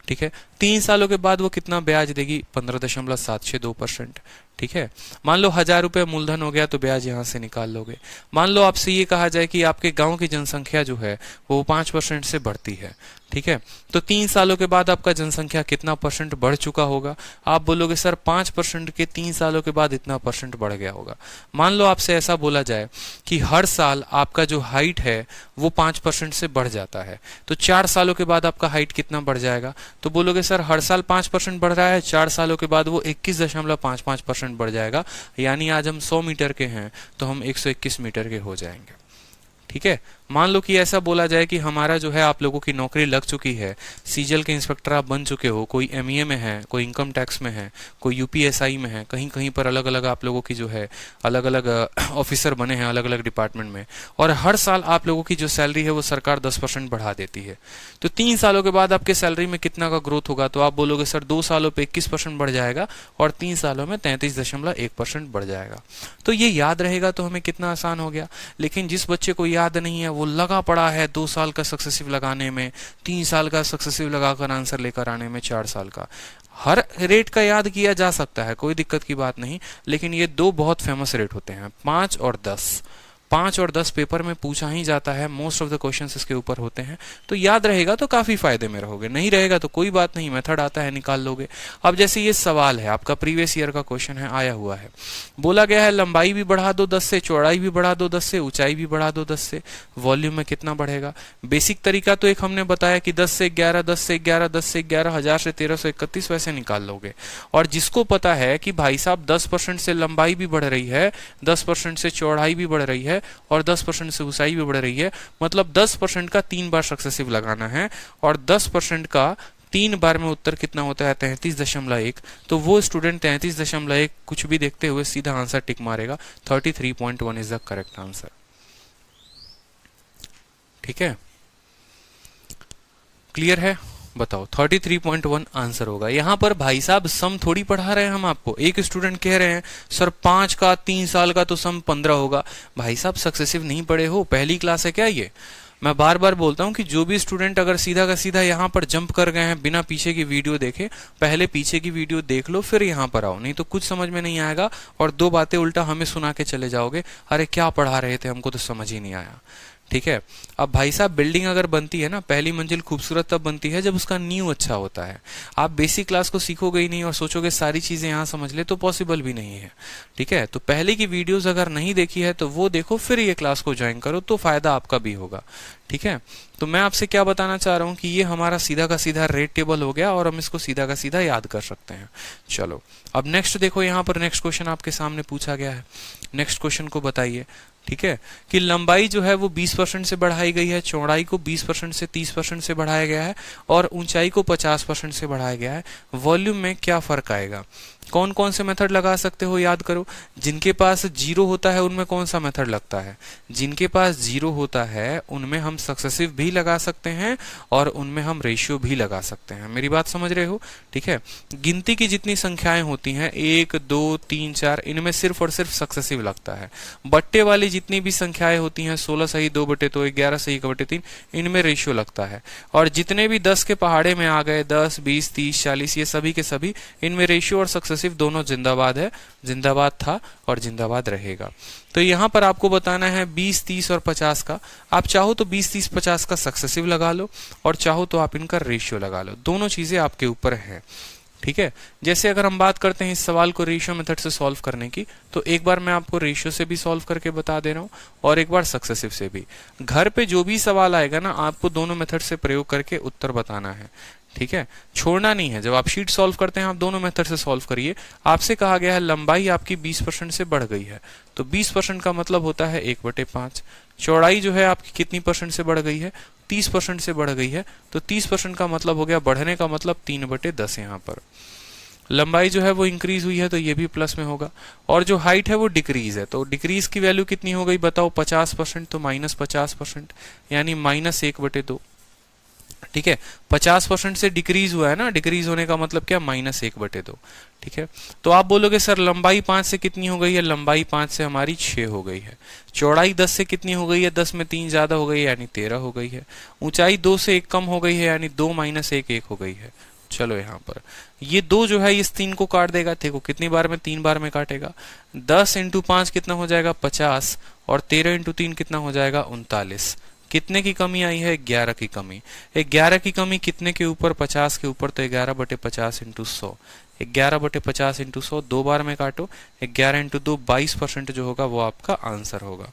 ठीक है, 3 सालों के बाद वो कितना ब्याज देगी? 15.762%। ठीक है। मान लो 1000 रुपये मूलधन हो गया तो ब्याज यहाँ से निकाल लोगे। मान लो आपसे ये कहा जाए कि आपके गांव की जनसंख्या जो है वो 5% से बढ़ती है, ठीक है। तो 3 सालों के बाद आपका जनसंख्या कितना परसेंट बढ़ चुका होगा? आप बोलोगे सर 5% के 3 सालों के बाद इतना परसेंट बढ़ गया होगा। मान लो आपसे ऐसा बोला जाए कि हर साल आपका जो हाइट है वो 5% से बढ़ जाता है, तो 4 सालों के बाद आपका हाइट कितना बढ़ जाएगा? तो बोलोगे सर हर साल 5% बढ़ रहा है, 4 सालों के बाद वो 21.55% बढ़ जाएगा, यानी आज हम 100 मीटर के हैं तो हम 121 मीटर के हो जाएंगे, ठीक है। मान लो कि ऐसा बोला जाए कि हमारा जो है आप लोगों की नौकरी लग चुकी है, सीजल के इंस्पेक्टर आप बन चुके हो, कोई एमईए में है, कोई इनकम टैक्स में है, कोई यूपीएसआई में है, कहीं कहीं पर अलग अलग आप लोगों की जो है अलग अलग ऑफिसर बने हैं अलग अलग डिपार्टमेंट में, और हर साल आप लोगों की जो सैलरी है वो सरकार 10% बढ़ा देती है। तो 3 सालों के बाद आपके सैलरी में कितना का ग्रोथ होगा? तो आप बोलोगे सर 2 सालों पे 21% बढ़ जाएगा और 3 सालों में 33.1% बढ़ जाएगा। तो ये याद रहेगा तो हमें कितना आसान हो गया। लेकिन जिस बच्चे को याद नहीं है वो लगा पड़ा है 2 साल का सक्सेसिव लगाने में, 3 साल का सक्सेसिव लगाकर आंसर लेकर आने में, 4 साल का, हर रेट का याद किया जा सकता है, कोई दिक्कत की बात नहीं। लेकिन ये 2 बहुत फेमस रेट होते हैं, 5 और 10। 5 और 10 पेपर में पूछा ही जाता है, मोस्ट ऑफ द क्वेश्चंस इसके ऊपर होते हैं। तो याद रहेगा तो काफी फायदे में रहोगे, नहीं रहेगा तो कोई बात नहीं, मेथड आता है निकाल लोगे। अब जैसे ये सवाल है आपका प्रीवियस ईयर का क्वेश्चन है, आया हुआ है, बोला गया है लंबाई भी बढ़ा दो 10 से, चौड़ाई भी बढ़ा दो 10 से, ऊंचाई भी बढ़ा दो 10 से, वॉल्यूम में कितना बढ़ेगा? बेसिक तरीका तो एक हमने बताया कि 10 से 11, 10 से 11, 10 से 11, 1000 से 1331 वैसे निकाल लोगे। और जिसको पता है कि भाई साहब 10% से लंबाई भी बढ़ रही है, 10% से चौड़ाई भी बढ़ रही है और 10% से ऊंचाई भी बढ़ रही है, मतलब 10% का 3 बार सक्सेसिव लगाना है, और 10% का 3 बार में उत्तर कितना होता है? 33.1। तो वो स्टूडेंट 33.1 कुछ भी देखते हुए सीधा आंसर टिक मारेगा, 33.1 इज द करेक्ट आंसर, ठीक है। क्लियर है? बताओ 33.1 आंसर होगा। यहां पर भाई साहब सम थोड़ी पढ़ा रहे हैं हम आपको। एक स्टूडेंट कह रहे हैं सर 5 का 3 साल का तो सम 15 होगा। भाई साहब सक्सेसिव नहीं पढ़े हो, पहली क्लास है क्या ये? मैं बार बार बोलता हूं कि जो भी स्टूडेंट अगर सीधा का सीधा यहाँ पर जंप कर गए हैं बिना पीछे की वीडियो देखे, पहले पीछे की वीडियो देख लो फिर यहाँ पर आओ, नहीं तो कुछ समझ में नहीं आएगा और 2 बातें उल्टा हमें सुना के चले जाओगे, अरे क्या पढ़ा रहे थे, हमको तो समझ ही नहीं आया, ठीक है। अब भाई साहब बिल्डिंग अगर बनती है ना, पहली मंजिल खूबसूरत तब बनती है जब उसका नींव अच्छा होता है। आप बेसिक क्लास को सीखोगे ही नहीं और सोचोगे सारी चीजें यहाँ समझ ले, तो पॉसिबल भी नहीं है, ठीक है। तो पहले की वीडियोस अगर नहीं देखी है तो वो देखो, फिर ये क्लास को ज्वाइन करो, तो फायदा आपका भी होगा, ठीक है। तो मैं आपसे क्या बताना चाह रहा हूं कि ये हमारा सीधा का सीधा रेट टेबल हो गया और हम इसको सीधा का सीधा याद कर सकते हैं। चलो अब नेक्स्ट देखो, यहाँ पर नेक्स्ट क्वेश्चन आपके सामने पूछा गया है। नेक्स्ट क्वेश्चन को बताइए, ठीक है, कि लंबाई जो है वो 20% से बढ़ाई गई है, चौड़ाई को 20% से 30% से बढ़ाया गया है और ऊंचाई को 50% से बढ़ाया गया है। वॉल्यूम में क्या फर्क आएगा? कौन कौन से मेथड लगा सकते हो, याद करो। जिनके पास 0 होता है उनमें कौन सा मेथड लगता है? जिनके पास 0 होता है उनमें हम सक्सेसिव भी लगा सकते हैं और उनमें हम रेशियो भी लगा सकते हैं। मेरी बात समझ रहे हो, ठीक है। गिनती की जितनी संख्याएं होती हैं 1 2 3 4, इनमें सिर्फ और सिर्फ सक्सेसिव लगता है। बट्टे वाली जितनी भी संख्याएं होती हैं 16 सही 2/2, 11 सही 1/3, इनमें रेशियो लगता है। और जितने भी 10 के पहाड़े में आ गए, 10 20 30 40, ये सभी के सभी, इनमें रेशियो और सक्सेसिव दोनों जिंदाबाद है, जिंदाबाद था और जिंदाबाद रहेगा। तो यहां पर आपको बताना है 20 30 और 50 का। आप चाहो तो 20 30 50 का सक्सेसिव लगा लो और चाहो तो आप इनका रेशियो लगा लो, दोनों चीजें आपके ऊपर है, ठीक है। जैसे अगर हम बात करते हैं इस सवाल को रेशियो मेथड से सॉल्व करने की, तो एक बार मैं आपको रेशियो से भी सॉल्व करके बता दे रहा हूं और एक बार सक्सेसिव से भी। घर पे जो भी सवाल आएगा ना, आपको दोनों मेथड से प्रयोग करके उत्तर बताना है, ठीक है, छोड़ना नहीं है। जब आप शीट सॉल्व करते हैं आप दोनों मेथड से सॉल्व करिए। आपसे कहा गया है लंबाई आपकी 20% से बढ़ गई है, तो 20% का मतलब होता है 1/5। चौड़ाई जो है आपकी कितनी परसेंट से बढ़ गई है? 30% से बढ़ गई है, तो 30% का मतलब हो गया बढ़ने का मतलब 3/10। यहाँ पर लंबाई जो है वो इंक्रीज हुई है तो ये भी प्लस में होगा, और जो हाइट है वो डिक्रीज है, तो डिक्रीज की वैल्यू कितनी हो गई बताओ? 50%, तो -50%, यानी -1/2, ठीक है। 50% से डिक्रीज हुआ है ना, डिक्रीज होने का मतलब क्या? -1/2, ठीक है। तो आप बोलोगे सर लंबाई 5 से कितनी हो गई है? लंबाई 5 से हमारी 6 हो गई है। चौड़ाई 10 से कितनी हो गई है? 10 में 3 ज्यादा हो गई है, यानी 13 हो गई है। ऊंचाई 2 से 1 कम हो गई है, यानी 2 - 1 1 हो गई है। चलो यहाँ पर ये 2 जो है इस 3 को काट देगा। देखो कितनी बार में, 3 बार में काटेगा। 10 इंटू 5 कितना हो जाएगा 50, और 13 इंटू 3 कितना हो जाएगा 39। कितने की कमी आई है 11 की कमी। 11 की कमी कितने के ऊपर, 50 के ऊपर, तो 11/50 इंटू 100। 11/50 इंटू 100 2 बार में काटो, 11 इंटू 2 22% जो होगा वो आपका आंसर होगा।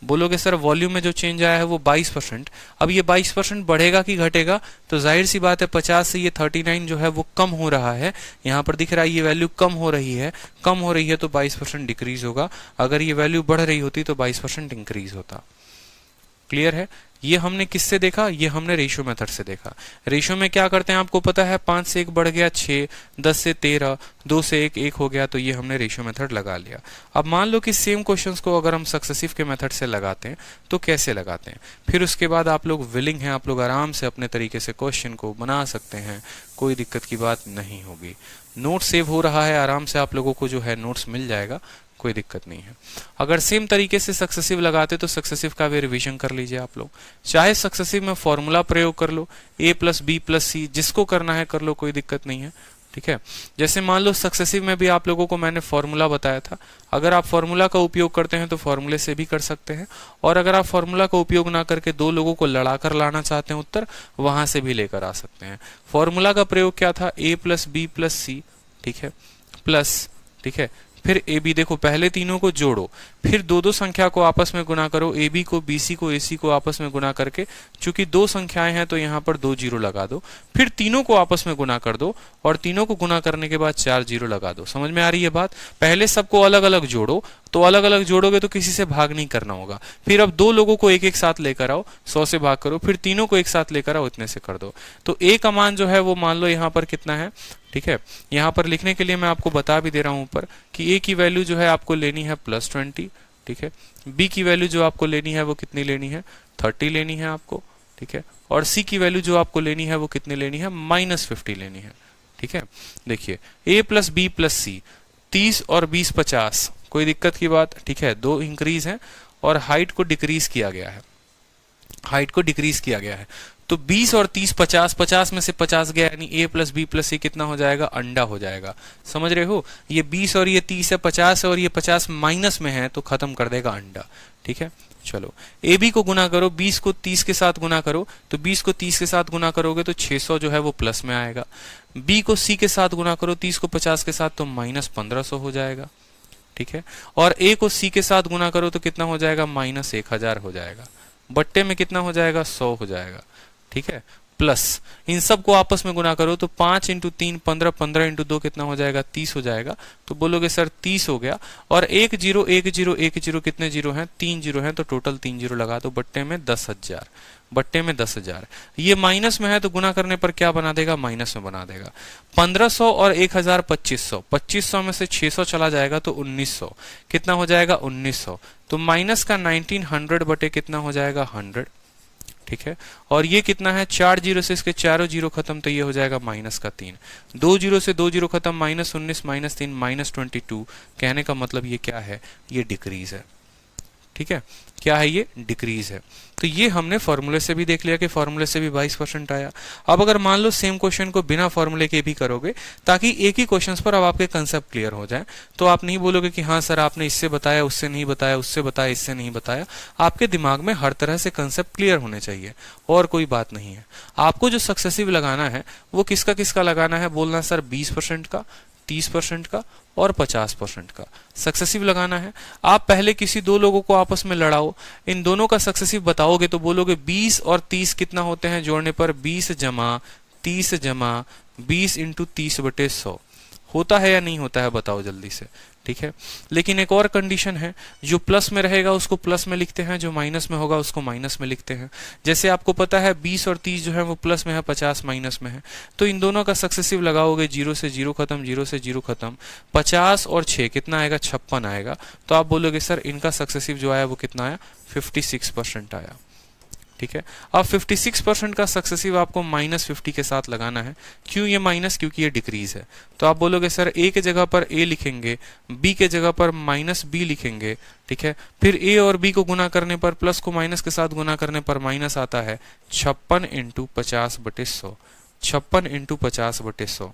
बोलोगे सर वॉल्यूम में जो चेंज आया है वो 22%। अब ये 22% बढ़ेगा कि घटेगा, तो जाहिर सी बात है 50 से ये 39 जो है वो कम हो रहा है। यहाँ पर दिख रहा है ये वैल्यू कम हो रही है, कम हो रही है तो 22% डिक्रीज होगा। अगर ये वैल्यू बढ़ रही होती तो 22% इंक्रीज होता। क्लियर है? ये हमने किससे देखा, ये हमने रेशियो मेथड से देखा। रेशियो में क्या करते हैं आपको पता है, 5 से 1 बढ़ गया 6, 10 से 13, 2 से 1 1 हो गया, तो ये हमने रेशियो मेथड लगा लिया। अब मान लो कि सेम क्वेश्चंस को अगर हम सक्सेसिव के मेथड से लगाते हैं तो कैसे लगाते हैं, फिर उसके बाद आप लोग विलिंग हैं, आप लोग आराम से अपने तरीके से क्वेश्चन को बना सकते हैं, कोई दिक्कत की बात नहीं होगी। नोट सेव हो रहा है, आराम से आप लोगों को जो है नोट्स मिल जाएगा, कोई दिक्कत नहीं है। अगर सेम तरीके से सक्सेसिव लगाते तो सक्सेसिव का भी रिवीजन कर लीजिए आप लोग। चाहे सक्सेसिव में फॉर्मूला प्रयोग कर लो, a+b+c, जिसको करना है कर लो, कोई दिक्कत नहीं है। ठीक है, जैसे मान लो सक्सेसिव में भी आप लोगों को मैंने फॉर्मूला बताया था। अगर आप फॉर्मूला का उपयोग करते हैं तो फॉर्मूले से भी कर सकते हैं, और अगर आप फॉर्मूला का उपयोग ना करके 2 लोगों को लड़ाकर लाना चाहते हैं उत्तर, वहां से भी लेकर आ सकते हैं। फॉर्मूला का प्रयोग क्या था, a+b+c, ठीक है, प्लस, ठीक है, फिर ए बी, देखो पहले तीनों को जोड़ो, फिर 2 संख्या को आपस में गुना करो, ए बी को, बी सी को, ए सी को आपस में गुना करके, चूंकि 2 संख्याएं हैं तो यहाँ पर 2 जीरो लगा दो, फिर तीनों को आपस में गुना कर दो, और तीनों को गुना करने के बाद 4 जीरो लगा दो। समझ में आ रही है बात? पहले सबको अलग अलग जोड़ो, तो अलग अलग जोड़ोगे तो किसी से भाग नहीं करना होगा। फिर अब 2 लोगों को एक एक साथ लेकर आओ, 100 से भाग करो, फिर तीनों को एक साथ लेकर आओ, इतने से कर दो। तो ए का मान जो है वो मान लो यहाँ पर कितना है, ठीक है, यहाँ पर लिखने के लिए मैं आपको बता भी दे रहा हूं ऊपर कि ए की वैल्यू जो है आपको लेनी है +20, ठीक है, बी की वैल्यू जो आपको लेनी है वो कितनी लेनी है, 30 लेनी है आपको, ठीक है, और सी की वैल्यू जो आपको लेनी है वो कितनी लेनी है, -50 लेनी है। ठीक है, देखिए a+b+c, 30 और 20 50, कोई दिक्कत की बात, ठीक है, 2 इंक्रीज है और हाइट को डिक्रीज किया गया है, हाइट को डिक्रीज किया गया है। तो 20 और 30 50, 50 में से 50 गया, यानी a+b+c कितना हो जाएगा, अंडा हो जाएगा। समझ रहे हो? ये 20 और ये 30 है, 50 है, और ये 50 माइनस में है तो खत्म कर देगा अंडा। ठीक है, चलो ए बी को गुना करो, 20 को 30 के साथ गुना करो, तो 20 को 30 के साथ गुना करोगे तो 600 जो है वो प्लस में आएगा। बी को सी के साथ गुना करो, 30 को 50 के साथ, तो -1500 हो जाएगा। ठीक है, और ए को सी के साथ गुना करो तो कितना हो जाएगा, -1000 हो जाएगा। बट्टे में कितना हो जाएगा, 100 हो जाएगा। ठीक है, प्लस इन सब को आपस में गुना करो तो 5 इंटू 3 15, 15 इंटू 2 कितना हो जाएगा, 30 हो जाएगा। तो बोलोगे सर 30 हो गया, और 1 0 1 0 1 0 कितने जीरो हैं, 3 जीरो हैं, तो टोटल 3 जीरो लगा दो, बट्टे में 10,000, बट्टे में 10,000। ये माइनस में है तो गुना करने पर क्या बना देगा, माइनस में बना देगा। 1500 और 1000 2500, 2500 में से 600 चला जाएगा तो 1900, कितना हो जाएगा, 1900। तो माइनस का 1900 बटे कितना हो जाएगा, 100। ठीक है, और ये कितना है, 4 जीरो से इसके चारों जीरो खत्म, तो ये हो जाएगा -3। 2 जीरो से 2 जीरो खत्म, -19 -3 -22। कहने का मतलब ये क्या है, ये डिक्रीज है। ठीक है, क्या है, ये डिक्रीज है। तो ये हमने फॉर्मूले से भी देख लिया कि फॉर्मूले से भी 22% आया। अब अगर मान लो सेम क्वेश्चन को बिना फॉर्मूले के भी करोगे, ताकि एक ही क्वेश्चन पर अब आपके कंसेप्ट क्लियर हो जाए, तो आप नहीं बोलोगे कि हाँ सर आपने इससे बताया, उससे नहीं बताया, उससे बताया, इससे नहीं बताया। आपके दिमाग में हर तरह से कंसेप्ट क्लियर होने चाहिए, और कोई बात नहीं है। आपको जो सक्सेसिव लगाना है वो किसका किसका लगाना है, बोलना सर 20% का, 30% का और 50% का सक्सेसिव लगाना है। आप पहले किसी 2 लोगों को आपस में लड़ाओ, इन दोनों का सक्सेसिव बताओगे तो बोलोगे 20 और 30 कितना होते हैं जोड़ने पर, 20 जमा 30 जमा 20 इंटू 30/100 होता है या नहीं होता है, बताओ जल्दी से। ठीक है, लेकिन एक और कंडीशन है, जो प्लस में रहेगा उसको प्लस में लिखते हैं, जो माइनस में होगा उसको माइनस में लिखते हैं। जैसे आपको पता है 20 और 30 जो है वो प्लस में है, 50 माइनस में है, तो इन दोनों का सक्सेसिव लगाओगे, 0 से 0 खत्म, 0 से 0 खत्म, 50 और 6 कितना आएगा, 56 आएगा। तो आप बोलोगे सर इनका सक्सेसिव जो आया वो कितना आया, 56% आया। ठीक है, अब 56% का सक्सेसिव आपको -50 के साथ लगाना है। क्यों ये माइनस, क्योंकि ये डिक्रीज है। तो आप बोलोगे सर ए के जगह पर ए लिखेंगे, बी के जगह पर -b लिखेंगे। ठीक है, फिर ए और बी को गुना करने पर, प्लस को माइनस के साथ गुना करने पर माइनस आता है, 56 इंटू 50/100। 56 इंटू 50/100,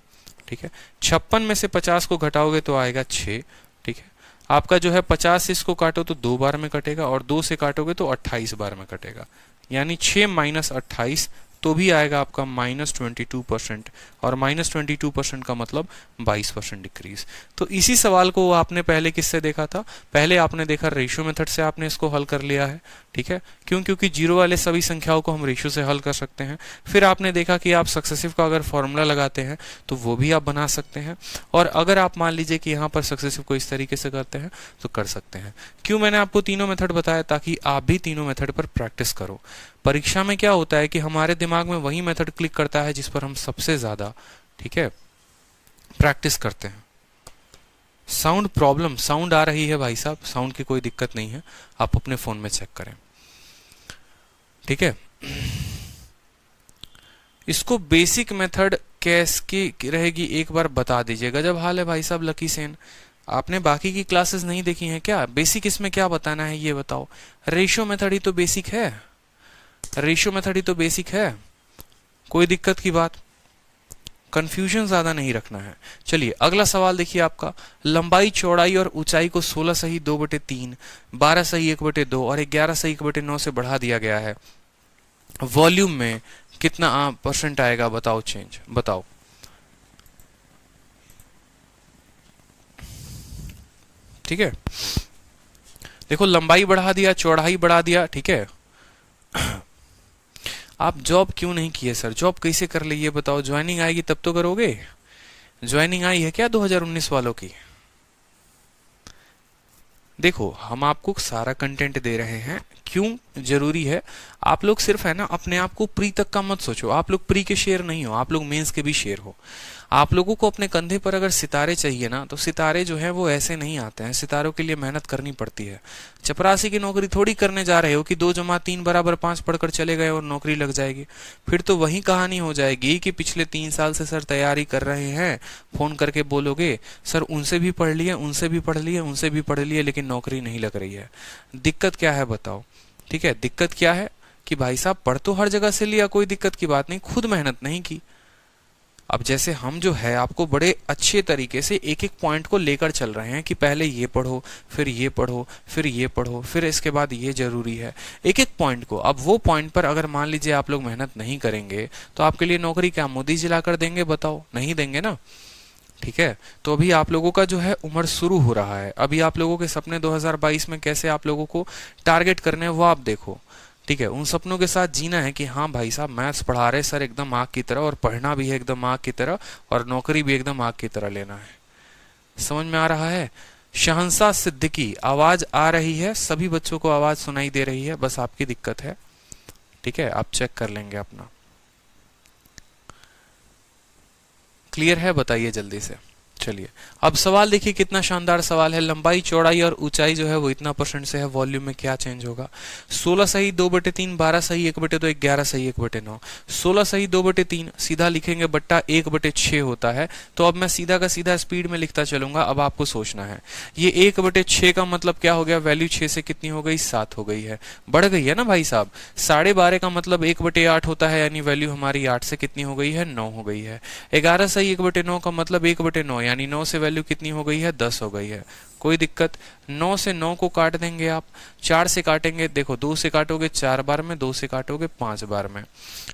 ठीक है। 56 में से 50 को घटाओगे तो आएगा 6, ठीक है। आपका जो है 50 से इसको काटो तो 2 बार में कटेगा, और 2 से काटोगे तो 28 बार में कटेगा, यानी 6 माइनस 28 तो भी आएगा आपका -22%, और -22% का मतलब 22% डिक्रीज। तो इसी सवाल को आपने पहले किससे देखा था? पहले आपने देखा रेशियो मेथड से, आपने इसको हल कर लिया है, ठीक है। क्यों? क्योंकि जीरो वाले सभी संख्याओं को हम रेशियो से हल कर सकते हैं। फिर आपने देखा कि आप सक्सेसिव का अगर फॉर्मूला लगाते हैं तो वो भी आप बना सकते हैं, और अगर आप मान लीजिए कि यहाँ पर सक्सेसिव को इस तरीके से करते हैं तो कर सकते हैं। क्यों मैंने आपको तीनों मेथड बताया? ताकि आप भी तीनों मेथड पर प्रैक्टिस करो। परीक्षा में क्या होता है कि हमारे दिमाग में वही मेथड क्लिक करता है जिस पर हम सबसे ज्यादा, ठीक है, प्रैक्टिस करते हैं। साउंड प्रॉब्लम, साउंड आ रही है भाई साहब, साउंड की कोई दिक्कत नहीं है, आप अपने फोन में चेक करें, ठीक है। इसको बेसिक मेथड कैसी रहेगी एक बार बता दीजिएगा। जब हाल है भाई साहब लकी सेन, आपने बाकी की क्लासेस नहीं देखी हैं क्या? बेसिक इसमें क्या बताना है ये बताओ। रेशियो मेथड ही तो बेसिक है, रेशियो मेथड ही तो बेसिक है, कोई दिक्कत की बात, कंफ्यूजन ज्यादा नहीं रखना है। चलिए अगला सवाल देखिए आपका, लंबाई चौड़ाई और ऊंचाई को 16 सही 2/3, 12 सही 1/2 और 11 सही 1/9 से बढ़ा दिया गया है। वॉल्यूम में कितना % आएगा बताओ चेंज, बताओ। ठीक है, देखो लंबाई बढ़ा दिया, चौड़ाई बढ़ा दिया, ठीक है। आप जॉब क्यों नहीं किए सर? जॉब कैसे कर ली ये बताओ, ज्वाइनिंग आएगी तब तो करोगे। ज्वाइनिंग आई है क्या 2019 वालों की? देखो हम आपको सारा कंटेंट दे रहे हैं, क्यों जरूरी है? आप लोग सिर्फ है ना अपने आप को प्री तक का मत सोचो, आप लोग प्री के शेर नहीं हो, आप लोग मेंस के भी शेर हो। आप लोगों को अपने कंधे पर अगर सितारे चाहिए ना, तो सितारे जो है वो ऐसे नहीं आते हैं, सितारों के लिए मेहनत करनी पड़ती है। चपरासी की नौकरी थोड़ी करने जा रहे हो कि 2 + 3 = 5 पढ़कर चले गए और नौकरी लग जाएगी। फिर तो वही कहानी हो जाएगी कि पिछले 3 साल से सर तैयारी कर रहे हैं, फोन करके बोलोगे सर उनसे भी पढ़ लिए, उनसे भी पढ़ लिए, उनसे भी पढ़ लिए, लेकिन नौकरी नहीं लग रही है। दिक्कत क्या है बताओ? ठीक है, दिक्कत क्या है कि भाई साहब पढ़ तो हर जगह से लिया, कोई दिक्कत की बात नहीं, खुद मेहनत नहीं की। अब जैसे हम जो है आपको बड़े अच्छे तरीके से एक एक पॉइंट को लेकर चल रहे हैं कि पहले ये पढ़ो, फिर ये पढ़ो, फिर ये पढ़ो, फिर इसके बाद ये जरूरी है, एक एक पॉइंट को। अब वो पॉइंट पर अगर मान लीजिए आप लोग मेहनत नहीं करेंगे तो आपके लिए नौकरी क्या मोदी जी ला कर देंगे? बताओ, नहीं देंगे ना। ठीक है, तो अभी आप लोगों का जो है उम्र शुरू हो रहा है, अभी आप लोगों के सपने 2022 में कैसे आप लोगों को टारगेट करने हैं वो आप देखो। ठीक है, उन सपनों के साथ जीना है कि हाँ भाई साहब मैथ्स पढ़ा रहे सर एकदम आग की तरह, और पढ़ना भी है एकदम आग की तरह, और नौकरी भी एकदम आग की तरह लेना है। समझ में आ रहा है? शहंशाह सिद्दीकी, आवाज आ रही है, सभी बच्चों को आवाज सुनाई दे रही है, बस आपकी दिक्कत है। ठीक है, आप चेक कर लेंगे अपना। क्लियर है? बताइए जल्दी से। चलिए अब सवाल देखिए, कितना शानदार सवाल है। लंबाई चौड़ाई और ऊंचाई जो है वो इतना % से है, वॉल्यूम में क्या चेंज होगा? 16 सही 2/3, 12 सही 1/2, 11 सही 1/9। 16 सही 2/3 सीधा लिखेंगे, बट्टा 1/6 होता है। तो अब मैं सीधा का सीधा स्पीड में लिखता चलूंगा। अब आपको सोचना है ये 1/6 का मतलब क्या हो गया? वैल्यू 6 से कितनी हो गई? 7 हो गई है, बढ़ गई है ना भाई साहब। 12.5 का मतलब 1/8 होता है, यानी वैल्यू हमारी 8 से कितनी हो गई है? 9 हो गई है। 11 सही 1/9 का मतलब 1/9, यानी 9 से वैल्यू कितनी हो गई है? 10 हो गई है। कोई दिक्कत? 9 से 9 को काट देंगे आप, 4 से काटेंगे, देखो 2 से काटोगे 4 बार में, 2 से काटोगे 5 बार में।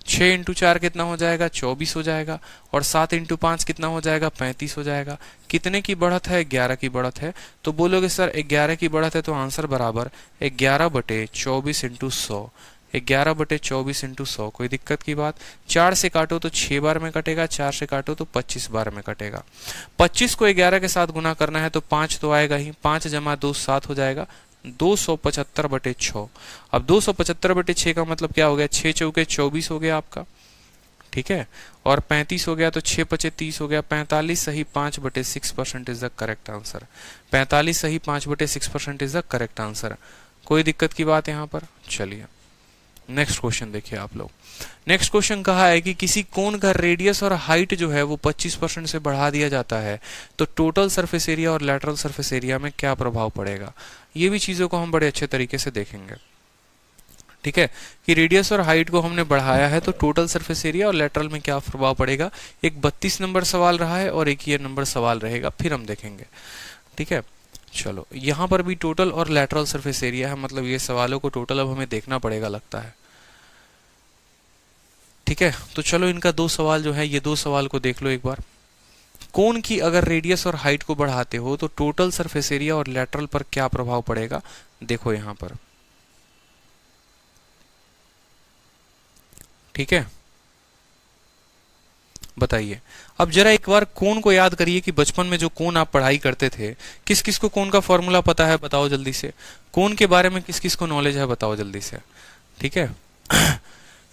6 × 4 कितना हो जाएगा? 24 हो जाएगा, और 7 × 5 कितना हो जाएगा? 35 हो जाएगा। कितने की बढ़त है? 11 की बढ़त है। तो बोलोगे सर 11 की बढ़त है तो आंसर बराबर 11/24 × 100, 11/24 × 100। कोई दिक्कत की बात? 4 से काटो तो 6 बार में कटेगा, 4 से काटो तो 25 बार में कटेगा। 25 को 11 के साथ गुना करना है तो 5 तो आएगा ही, 5 + 2 7 हो जाएगा, 275/6। अब 275/6 का मतलब क्या हो गया? 6 चौके 24 हो गया आपका, ठीक है, और 35 हो गया, तो 6 × 5 = 30 हो गया। 45 सही 5/6% इज द करेक्ट आंसर। 45 सही 5/6% इज द करेक्ट आंसर। कोई दिक्कत की बात यहाँ पर? चलिए नेक्स्ट क्वेश्चन देखिए आप लोग। नेक्स्ट क्वेश्चन कहा है कि किसी कोन का रेडियस और हाइट जो है वो 25% से बढ़ा दिया जाता है तो टोटल सरफेस एरिया और लैटरल सरफेस एरिया में क्या प्रभाव पड़ेगा? ये भी चीजों को हम बड़े अच्छे तरीके से देखेंगे। ठीक है, कि रेडियस और हाइट को हमने बढ़ाया है तो टोटल सरफेस एरिया और लेटरल में क्या प्रभाव पड़ेगा। एक 32 नंबर सवाल रहा है और एक ये नंबर सवाल रहेगा, फिर हम देखेंगे। ठीक है, चलो यहाँ पर भी टोटल और लेटरल सरफेस एरिया है, मतलब ये सवालों को टोटल अब हमें देखना पड़ेगा लगता है। ठीक है, तो चलो इनका दो सवाल जो है, ये दो सवाल को देख लो एक बार। कोन की अगर रेडियस और हाइट को बढ़ाते हो तो टोटल सरफेस एरिया और लेटरल पर क्या प्रभाव पड़ेगा, देखो यहां पर। ठीक है, बताइए। अब जरा एक बार कोन को याद करिए कि बचपन में जो कोन आप पढ़ाई करते थे, किस किस को कोन का फॉर्मूला पता है, बताओ जल्दी से। कोन के बारे में किस किस को नॉलेज है, बताओ जल्दी से। ठीक है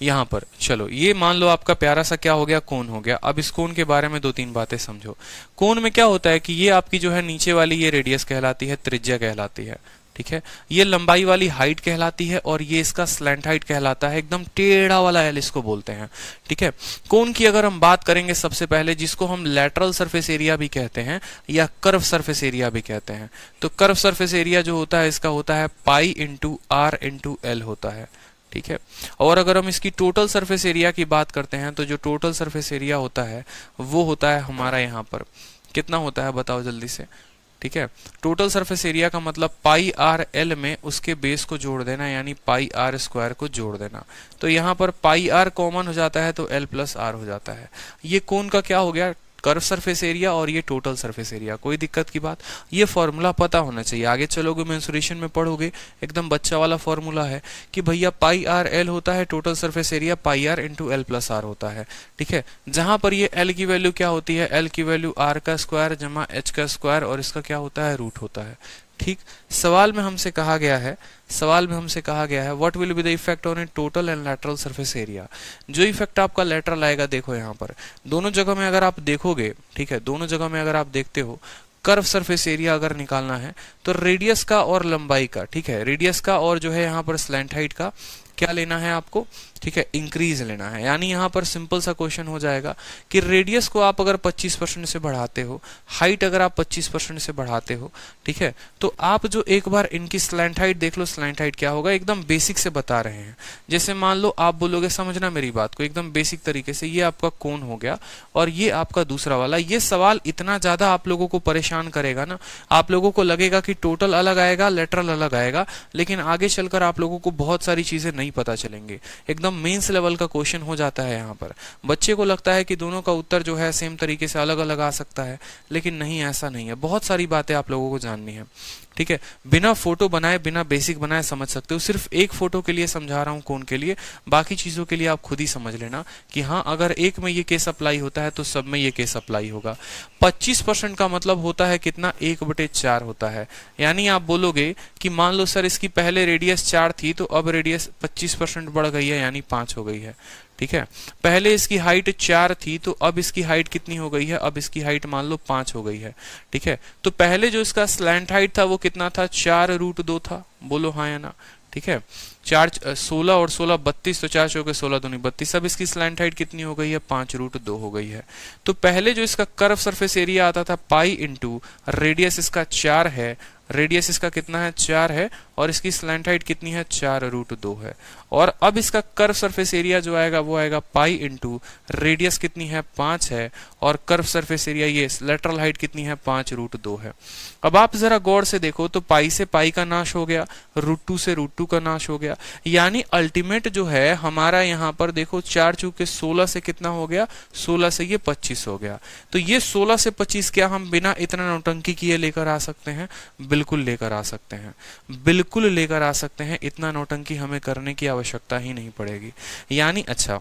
यहाँ पर चलो, ये मान लो आपका प्यारा सा क्या हो गया, कोन हो गया। अब इस कोन के बारे में दो तीन बातें समझो। कोन में क्या होता है कि ये आपकी जो है नीचे वाली ये रेडियस कहलाती है, त्रिज्या कहलाती है। ठीक है, ये लंबाई वाली हाइट कहलाती है और ये इसका स्लैंट हाइट कहलाता है, एकदम टेढ़ा वाला एल इसको बोलते हैं। ठीक है, कोन की अगर हम बात करेंगे सबसे पहले, जिसको हम लेटरल सरफेस एरिया भी कहते हैं या कर्व सरफेस एरिया भी कहते हैं, तो कर्व सरफेस एरिया जो होता है इसका होता है pi into R into L होता है। ठीक है, और अगर हम इसकी टोटल सरफेस एरिया की बात करते हैं तो जो टोटल सरफेस एरिया होता है वो होता है हमारा यहाँ पर कितना होता है, बताओ जल्दी से। ठीक है, टोटल सरफेस एरिया का मतलब पाई आर एल में उसके बेस को जोड़ देना, यानी पाई आर स्क्वायर को जोड़ देना। तो यहाँ पर पाई आर कॉमन हो जाता है तो एल प्लस आर हो जाता है। ये कोन का क्या हो गया, कर्व सरफेस एरिया, और ये टोटल सरफेस एरिया। कोई दिक्कत की बात, ये फॉर्मूला पता होना चाहिए। आगे चलोगे मेंसुरेशन में पढ़ोगे, एकदम बच्चा वाला फॉर्मूला है कि भैया पाई आर एल होता है total surface area, pi R into L plus R होता है। ठीक है, जहां पर ये एल की वैल्यू क्या होती है, एल की वैल्यू आर का स्क्वायर जमा एच का स्क्वायर, और इसका क्या होता है, रूट होता है। ठीक, सवाल में हमसे कहा गया है what will be the effect on A total and lateral surface area. जो इफेक्ट आपका लैटरल आएगा, देखो यहाँ पर दोनों जगह में अगर आप देखोगे, ठीक है, दोनों जगह में अगर आप देखते हो, कर्व सरफेस एरिया अगर निकालना है तो रेडियस का और लंबाई का, ठीक है, रेडियस का और जो है यहाँ पर स्लैंट हाइट का क्या लेना है आपको, ठीक है, इंक्रीज लेना है। यानी यहाँ पर सिंपल सा क्वेश्चन हो जाएगा कि रेडियस को आप अगर 25% से बढ़ाते हो, हाइट अगर आप 25% से बढ़ाते हो, ठीक है, तो आप जो एक बार इनकी स्लैंट हाइट देख लो, स्लैंट हाइट क्या होगा, एकदम बेसिक से बता रहे हैं। जैसे मान लो आप बोलोगे, समझना मेरी बात को एकदम बेसिक तरीके से, ये आपका कोन हो गया और ये आपका दूसरा वाला। ये सवाल इतना ज्यादा आप लोगों को परेशान करेगा ना, आप लोगों को लगेगा कि टोटल अलग आएगा, लेटरल अलग आएगा, लेकिन आगे चलकर आप लोगों को बहुत सारी चीजें नहीं पता चलेंगे। एकदम मेंस लेवल का क्वेश्चन हो जाता है यहाँ पर। बच्चे को लगता है कि दोनों का उत्तर जो है सेम तरीके से अलग अलग आ सकता है, लेकिन नहीं, ऐसा नहीं है। बहुत सारी बातें आप लोगों को जाननी है। ठीक है, बिना फोटो बनाए, बिना बेसिक बनाए समझ सकते हो। सिर्फ एक फोटो के लिए समझा रहा हूं, कोन के लिए, बाकी चीजों के लिए आप खुद ही समझ लेना कि हाँ, अगर एक में ये केस अप्लाई होता है तो सब में ये केस अप्लाई होगा। 25% का मतलब होता है कितना, 1/4 होता है। यानी आप बोलोगे कि मान लो सर इसकी पहले रेडियस 4 थी तो अब रेडियस 25% बढ़ गई है, यानी 5 हो गई है। ठीक है, पहले इसकी हाइट 4 थी तो अब इसकी हाइट कितनी हो गई है, अब इसकी हाइट मान लो 5 हो गई है। ठीक है, तो पहले जो इसका स्लैंट हाइट था वो कितना था, 4√2 था, बोलो हाँ या ना। ठीक है, 16 और 16 32, तो 4 चौके 16 दूनी 32। अब इसकी स्लैंट हाइट कितनी हो गई है, 5√2 हो गई है। तो पहले जो इसका कर्व सरफेस एरिया आता था पाई इंटू रेडियस इसका 4 है, रेडियस इसका कितना है, 4 है, और इसकी स्लैंट हाइट कितनी है, 4√2 है। और अब इसका कर्व सरफेस एरिया जो आएगा वो आएगा पाई इंटू रेडियस कितनी है, 5 है, और कर्व सरफेस एरिया ये लेटरल हाइट कितनी है, 5√2 है। अब आप जरा गौर से देखो तो पाई से पाई का नाश हो गया, √2 से √2 का नाश हो गया, यानी अल्टीमेट जो है हमारा यहाँ पर देखो 4 चूके 16 से कितना हो गया, 16 से ये 25 हो गया। तो ये 16 से 25 क्या हम बिना इतना नौटंकी किए लेकर आ सकते हैं, बिल्कुल लेकर आ सकते हैं, बिल्कुल लेकर आ सकते हैं। इतना नौटंकी हमें करने की आवश्यकता ही नहीं पड़ेगी। यानी अच्छा,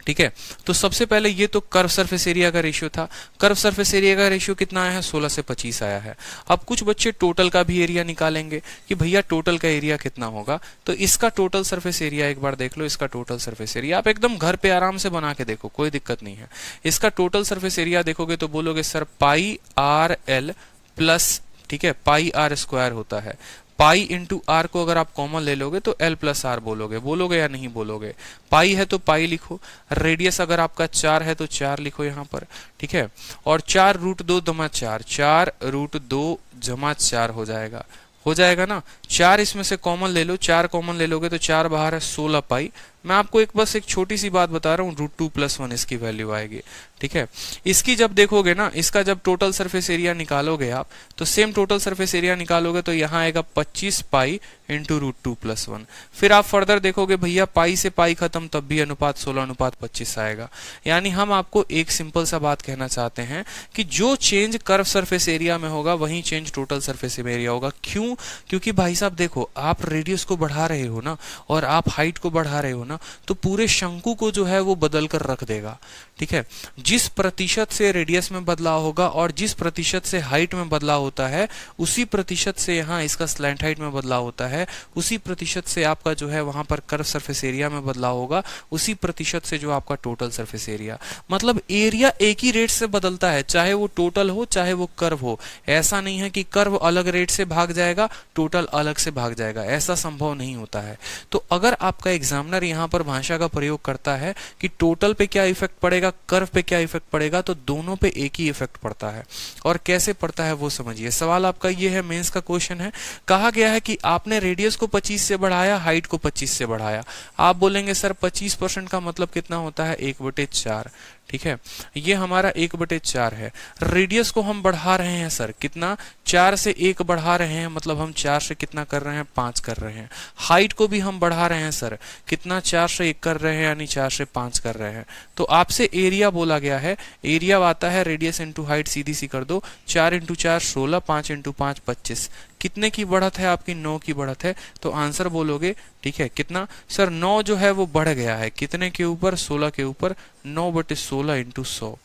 ठीक है, तो सबसे पहले ये तो कर्व सरफेस एरिया का रेशियो था। कर्व सरफेस एरिया का रेशियो कितना आया है, 16 से 25 आया है। अब कुछ बच्चे टोटल का भी एरिया निकालेंगे कि भैया टोटल का एरिया कितना होगा। तो इसका टोटल सरफेस एरिया एक बार देख लो, इसका टोटल सरफेस एरिया आप एकदम घर पे आराम से बना के देखो, कोई दिक्कत नहीं है। इसका टोटल सरफेस एरिया देखोगे तो बोलोगे सर पाई आर एल प्लस, ठीक है, पाई आर स्क्वायर होता है। पाई इंटू आर को अगर आप कॉमन ले लोगे तो एल प्लस आर बोलोगे, बोलोगे या नहीं बोलोगे। पाई है तो पाई लिखो, रेडियस अगर आपका 4 है तो 4 लिखो यहाँ पर, ठीक है, और 4√2 जमा 4, 4√2 जमा 4 हो जाएगा। हो जाएगा ना। 4 इसमें से कॉमन ले लो, 4 कॉमन ले लोगे तो 4 बाहर है 16 पाई। मैं आपको बस एक छोटी सी बात बता रहा हूँ, √2 + 1 इसकी वैल्यू आएगी। ठीक है, इसकी जब देखोगे ना, इसका जब टोटल सरफेस एरिया निकालोगे आप, तो सेम टोटल सरफेस एरिया निकालोगे तो यहाँ आएगा 25 पाई इंटू √2 + 1। फिर आप फर्दर देखोगे भैया पाई से पाई खत्म, तब भी अनुपात 16:25 आएगा। यानी हम आपको एक सिंपल सा बात कहना चाहते हैं कि जो चेंज कर्व सरफेस एरिया में होगा वही चेंज टोटल सरफेस एरिया होगा। क्यों? क्योंकि भाई साहब देखो, आप रेडियस को बढ़ा रहे हो ना, और आप हाइट को बढ़ा रहे हो ना, तो पूरे शंकु को जो है वो बदल कर रख देगा। ठीक है, जिस प्रतिशत से रेडियस में बदलाव होगा और जिस प्रतिशत से हाइट में बदलाव होता है, उसी प्रतिशत से यहाँ इसका स्लैंट हाइट में बदलाव होता है, उसी प्रतिशत से आपका जो है वहां पर कर्व सरफेस एरिया में बदलाव होगा, उसी प्रतिशत से जो आपका टोटल सरफेस एरिया, मतलब एरिया एक ही रेट से बदलता है, चाहे वो टोटल हो चाहे वो कर्व हो। ऐसा नहीं है कि कर्व अलग रेट से भाग जाएगा, टोटल अलग से भाग जाएगा, ऐसा संभव नहीं होता है। तो अगर आपका एग्जामिनर यहाँ पर भाषा का प्रयोग करता है कि टोटल पे क्या इफेक्ट पड़ेगा, कर्व पे क्या इफेक्ट पड़ेगा, तो दोनों पे एक ही इफेक्ट पड़ता है। और कैसे पड़ता है वो समझिए। सवाल आपका ये है, मेंस का क्वेश्चन है, कहा गया है कि आपने रेडियस को 25 से बढ़ाया, हाइट को 25 से बढ़ाया। आप बोलेंगे सर 25% का मतलब कितना होता है, 1/4। ठीक है, ये हमारा 1/4 है। रेडियस को हम बढ़ा रहे हैं सर, कितना, 4 से 1 बढ़ा रहे हैं, मतलब हम 4 से कितना कर रहे हैं, 5 कर रहे हैं। हाइट को भी हम बढ़ा रहे हैं सर, कितना, 4 से 1 कर रहे हैं, यानी 4 से 5 कर रहे हैं। तो आपसे एरिया बोला गया है, एरिया आता है रेडियस इंटू हाइट, सीधी सी कर दो, 4 × 4 16, 5 × 5 25। कितने की बढ़त है आपकी, 9 की बढ़त है। तो आंसर बोलोगे, ठीक है, कितना सर, 9 जो है वो बढ़ गया है, कितने के ऊपर, 16 के ऊपर, 9/16 × 100,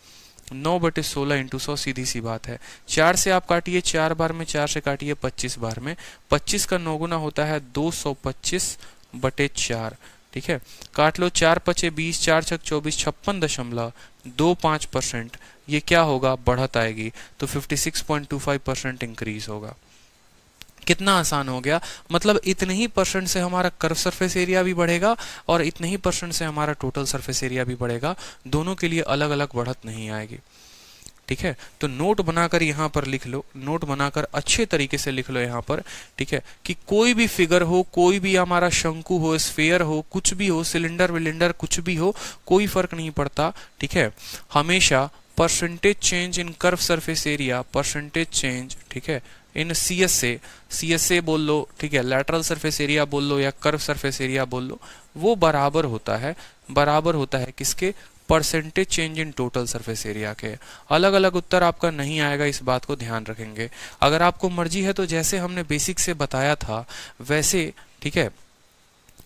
9/16 × 100, सीधी सी बात है। 4 से आप काटिए 4 बार में, 4 से काटिए 25 बार में, 25 का 9 गुना होता है 225/4। ठीक है, काट लो, 4 × 5 = 20, 4 × 6 = 24, 56.25%। ये क्या होगा, बढ़त आएगी, तो 56.25% इंक्रीज होगा। कितना आसान हो गया, मतलब इतने ही परसेंट से हमारा कर्व सरफेस एरिया भी बढ़ेगा और इतने ही परसेंट से हमारा टोटल सरफेस एरिया भी बढ़ेगा, दोनों के लिए अलग अलग बढ़त नहीं आएगी। ठीक है, तो नोट बनाकर यहाँ पर लिख लो, नोट बनाकर अच्छे तरीके से लिख लो यहाँ पर। ठीक है, कि कोई भी फिगर हो, कोई भी हमारा शंकु हो, स्फीयर हो, कुछ भी हो, सिलेंडर विलेंडर कुछ भी हो, कोई फर्क नहीं पड़ता। ठीक है, हमेशा percentage change in curve surface area, percentage change, ठीक है, इन CSA बोल लो, ठीक है, लैटरल सरफेस एरिया बोल लो या कर्व सरफेस एरिया बोल लो, वो बराबर होता है, बराबर होता है किसके, percentage change in total surface area के। अलग अलग उत्तर आपका नहीं आएगा, इस बात को ध्यान रखेंगे। अगर आपको मर्जी है तो जैसे हमने बेसिक से बताया था वैसे, ठीक है,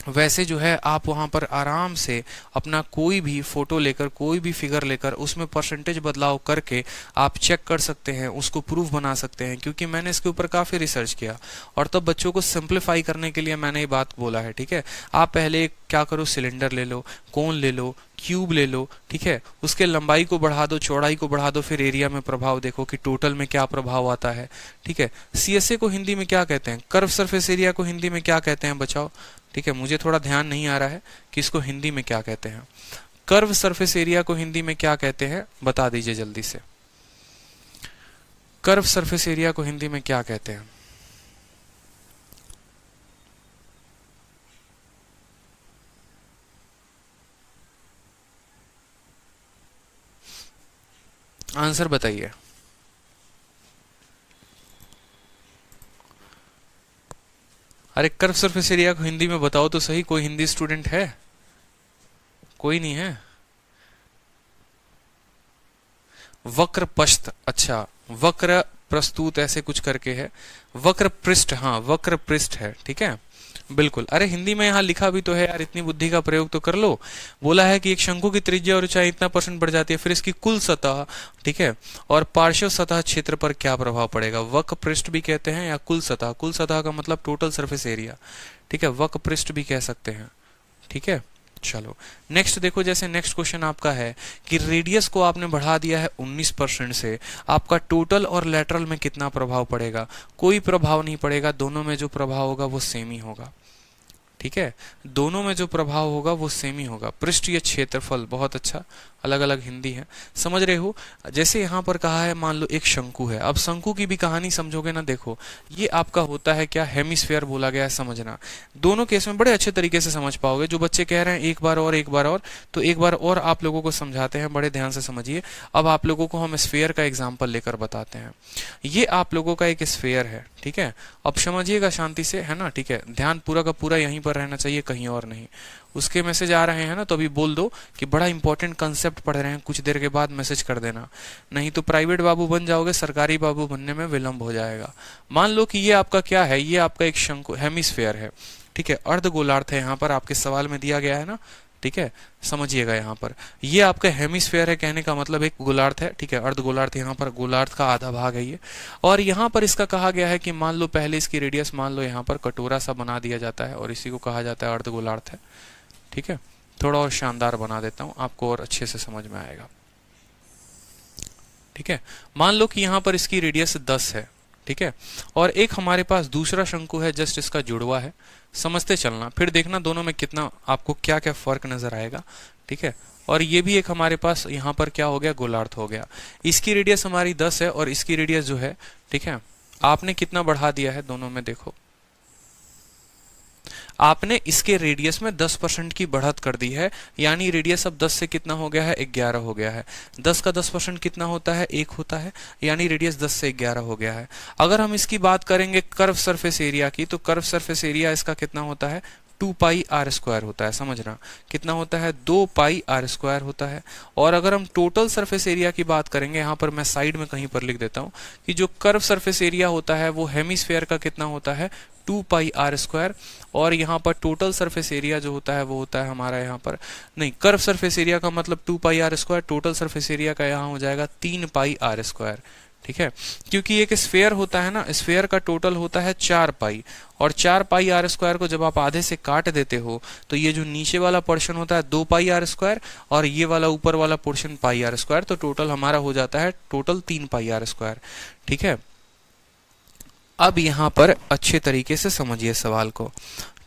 वैसे जो है आप वहां पर आराम से अपना कोई भी फोटो लेकर, कोई भी फिगर लेकर, उसमें परसेंटेज बदलाव करके आप चेक कर सकते हैं, उसको प्रूफ बना सकते हैं। क्योंकि मैंने इसके ऊपर काफी रिसर्च किया और तब बच्चों को सिंप्लीफाई करने के लिए मैंने ये बात बोला है। ठीक है, आप पहले क्या करो, सिलेंडर ले लो, कोन ले लो, क्यूब ले लो, ठीक है, उसके लंबाई को बढ़ा दो, चौड़ाई को बढ़ा दो, फिर एरिया में प्रभाव देखो कि टोटल में क्या प्रभाव आता है। ठीक है, CSA को हिंदी में क्या कहते हैं, कर्व सरफेस एरिया को हिंदी में क्या कहते हैं बचाओ। ठीक है, मुझे थोड़ा ध्यान नहीं आ रहा है कि इसको हिंदी में क्या कहते हैं। कर्व सरफेस एरिया को हिंदी में क्या कहते हैं, बता दीजिए जल्दी से। कर्व सरफेस एरिया को हिंदी में क्या कहते हैं? आंसर बताइए। अरे कर्व सरफेस एरिया को हिंदी में बताओ तो सही, कोई हिंदी स्टूडेंट है? कोई नहीं है। वक्र पृष्ठ, अच्छा, वक्र प्रस्तुत ऐसे कुछ करके है, वक्र पृष्ठ, हाँ वक्र पृष्ठ है। ठीक है, बिल्कुल। अरे हिंदी में यहाँ लिखा भी तो है यार, इतनी बुद्धि का प्रयोग तो कर लो। बोला है कि एक शंकु की त्रिज्या और ऊंचाई इतना % बढ़ जाती है, फिर इसकी कुल सतह, ठीक है, और पार्श्व सतह क्षेत्र पर क्या प्रभाव पड़ेगा। वक्र पृष्ठ भी कहते हैं या कुल सतह, कुल सतह का मतलब टोटल सरफेस एरिया। ठीक है, वक्र पृष्ठ भी कह सकते हैं। ठीक है, चलो नेक्स्ट देखो, जैसे नेक्स्ट क्वेश्चन आपका है कि रेडियस को आपने बढ़ा दिया है 19% से, आपका टोटल और लैटरल में कितना प्रभाव पड़ेगा। कोई प्रभाव नहीं पड़ेगा, दोनों में जो प्रभाव होगा वो सेम ही होगा। ठीक है, दोनों में जो प्रभाव होगा वो सेम ही होगा। पृष्ठीय क्षेत्रफल, बहुत अच्छा, अलग अलग हिंदी है, समझ रहे हो। जैसे यहाँ पर कहा है, मान लो एक शंकु है, अब शंकु की भी कहानी समझोगे ना, देखो ये आपका होता है क्या, हेमिस्फेयर बोला गया है, समझना। दोनों केस में बड़े अच्छे तरीके से समझ पाओगे। जो बच्चे कह रहे हैं एक बार और, एक बार और, तो एक बार और आप लोगों को समझाते हैं, बड़े ध्यान से समझिए। अब आप लोगों को हम स्फेयर का एग्जाम्पल लेकर बताते हैं। ये आप लोगों का एक स्फेयर है, ठीक है, अब समझिएगा शांति से, है ना, ठीक है, ध्यान पूरा का पूरा यहीं पर रहना चाहिए, कहीं और नहीं। उसके मैसेज आ रहे हैं ना, तो अभी बोल दो कि बड़ा इंपॉर्टेंट कंसेप्ट पढ़ रहे हैं, कुछ देर के बाद मैसेज कर देना, नहीं तो प्राइवेट बाबू बन जाओगे, सरकारी बाबू बनने में विलंब हो जाएगा। मान लो कि ये आपका क्या है, ये आपका एक शंकु हेमिस्फेयर है, ठीक है, अर्धगोलार्ध है, यहाँ पर आपके सवाल में दिया गया है ना, ठीक है, समझिएगा। यहाँ पर ये आपका हेमिस्फेयर है, कहने का मतलब एक गोलार्ध है, ठीक है, अर्धगोलार्ध, यहाँ पर गोलार्ध का आधा भाग है ये। और यहाँ पर इसका कहा गया है कि मान लो पहले इसकी रेडियस, मान लो यहाँ पर कटोरा सा बना दिया जाता है और इसी को कहा जाता है अर्धगोलार्ध है, ठीक है। थोड़ा और शानदार बना देता हूँ, आपको और अच्छे से समझ में आएगा, ठीक है। मान लो कि यहाँ पर इसकी रेडियस 10 है, ठीक है, और एक हमारे पास दूसरा शंकु है, जस्ट इसका जुड़वा है, समझते चलना, फिर देखना दोनों में कितना आपको क्या क्या फर्क नजर आएगा, ठीक है। और ये भी एक हमारे पास यहाँ पर क्या हो गया, गोलार्ध हो गया। इसकी रेडियस हमारी 10 है और इसकी रेडियस जो है, ठीक है, आपने कितना बढ़ा दिया है दोनों में, देखो आपने इसके रेडियस में 10% की बढ़त कर दी है, यानी रेडियस अब 10 से कितना हो गया है, 11 हो गया है। 10 का 10% कितना होता है, 1 होता है, यानी रेडियस 10 से 11 हो गया है। अगर हम इसकी बात करेंगे कर्व सरफेस एरिया की, तो कर्व सरफेस एरिया इसका कितना होता है, 2 पाई आर स्क्वायर होता है, समझना कितना होता है, 2 पाई आर स्क्वायर होता है। और अगर हम टोटल सरफेस एरिया की बात करेंगे, यहाँ पर मैं साइड में कहीं पर लिख देता हूँ कि जो कर्व सरफेस एरिया होता है वो हेमिस्फेयर का कितना होता है, 2 पाई आर स्क्वायर। और यहाँ पर टोटल सरफेस एरिया जो होता है वो होता है हमारा, यहाँ पर नहीं, कर्व सरफेस एरिया का मतलब 2 pi R square, total surface area का यहाँ हो जाएगा 3 पाई आर स्क्वायर, ठीक है। क्योंकि एक स्फेयर होता है ना, स्फेयर का टोटल होता है 4 पाई, और 4 पाई आर स्क्वायर को जब आप आधे से काट देते हो तो ये जो नीचे वाला पोर्शन होता है 2 पाई आर स्क्वायर, और ये वाला ऊपर वाला पोर्शन पाई आर स्क्वायर, तो टोटल हमारा हो जाता है टोटल 3 पाई आर स्क्वायर, ठीक है। अब यहाँ पर अच्छे तरीके से समझिए सवाल को,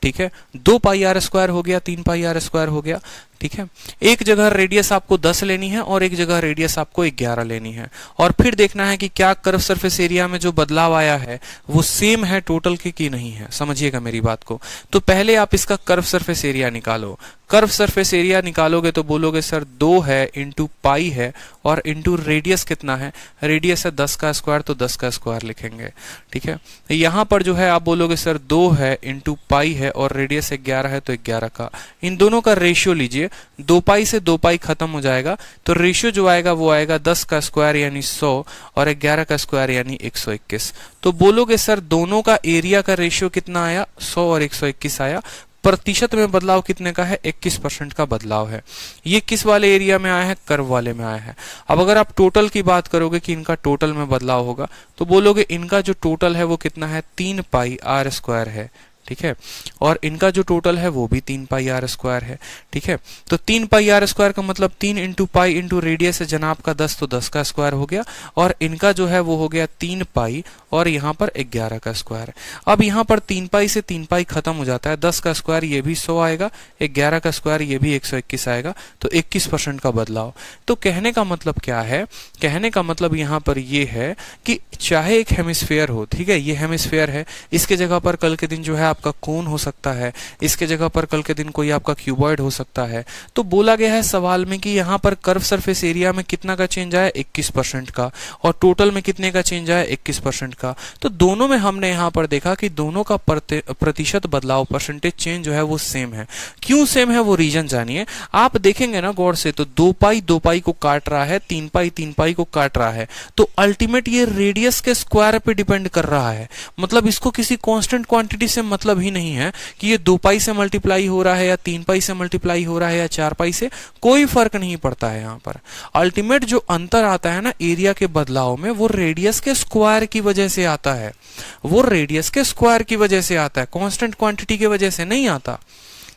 ठीक है। 2 पाई आर स्क्वायर हो गया, 3 पाई आर स्क्वायर हो गया, ठीक है। एक जगह रेडियस आपको 10 लेनी है और एक जगह रेडियस आपको 11 लेनी है, और फिर देखना है कि क्या कर्व सरफेस एरिया में जो बदलाव आया है वो सेम है टोटल के कि नहीं है, समझिएगा मेरी बात को। तो पहले आप इसका कर्व सरफेस एरिया निकालो। कर्व सरफेस एरिया निकालोगे तो बोलोगे सर 2 है इंटू पाई है और इंटू रेडियस कितना है, रेडियस है 10 का स्क्वायर, तो 10 का स्क्वायर लिखेंगे, ठीक है। यहाँ पर जो है आप बोलोगे सर 2 है इंटू पाई है और रेडियस 11 है, तो 11 का, इन दोनों का रेशियो लीजिए, 2 पाई से 2 पाई खत्म हो जाएगा, तो रेशियो जो आएगा वो आएगा 10 का स्क्वायर यानी 100 और 11 का स्क्वायर यानी 121। तो बोलोगे सर दोनों का एरिया का रेशियो कितना आया, 100 और 121 आया। प्रतिशत में बदलाव कितने का है, 21% का बदलाव है। ये किस वाले एरिया में आया है, कर्व वाले में आया है। अब अगर आप टोटल की बात करोगे कि इनका टोटल में बदलाव होगा, तो बोलोगे इनका जो टोटल है वो कितना है, 3 पाई आर स्क्वायर है, ठीक है, और इनका जो टोटल है वो भी 3 पाई आर स्क्वायर है, ठीक है। तो 3 पाई आर स्क्वायर का मतलब 3 इंटू पाई इंटू रेडियस है जनाब का 10, तो 10 का स्क्वायर हो गया, और इनका जो है वो हो गया 3 पाई और यहाँ पर 11 का स्क्वायर। अब यहाँ पर 3 पाई से 3 पाई खत्म हो जाता है, 10 का स्क्वायर ये भी 100 आएगा, 11 का स्क्वायर ये भी 121 आएगा, तो 21% का बदलाव। तो कहने का मतलब क्या है, कहने का मतलब यहाँ पर ये है कि चाहे एक हेमिस्फेयर हो, ठीक है, ये हेमिस्फेयर है, इसके जगह पर कल के दिन जो है आपका कोन हो सकता है, इसके जगह पर कल के दिन कोई आपका क्यूबॉइड हो सकता है। तो बोला गया है सवाल में कि यहाँ पर कर्व सरफेस एरिया में कितना का चेंज आया, 21% का, और टोटल में कितने का चेंज आया, 21% का। तो दोनों में हमने यहाँ पर देखा कि दोनों का प्रतिशत बदलाव, परसेंटेज चेंज जो है वो सेम है। क्यों सेम है वो रीजन जानिए। आप देखेंगे ना गौर से, तो 2 पाई को काट रहा है, 3 पाई को काट रहा है, तो अल्टीमेट ये रेडियस के स्क्वायर पे डिपेंड कर रहा है। मतलब इसको किसी कांस्टेंट क्वांटिटी से मतलब ही नहीं है कि ये 2 पाई से मल्टीप्लाई हो रहा है या 3 पाई से मल्टीप्लाई हो रहा है या 4 पाई से, कोई फर्क नहीं पड़ता है। यहाँ पर अल्टीमेट जो अंतर आता है ना एरिया के बदलाव में, वो रेडियस के स्क्वायर की वजह से आता है, वो रेडियस के स्क्वायर की वजह से आता है, कांस्टेंट क्वांटिटी की वजह से नहीं आता।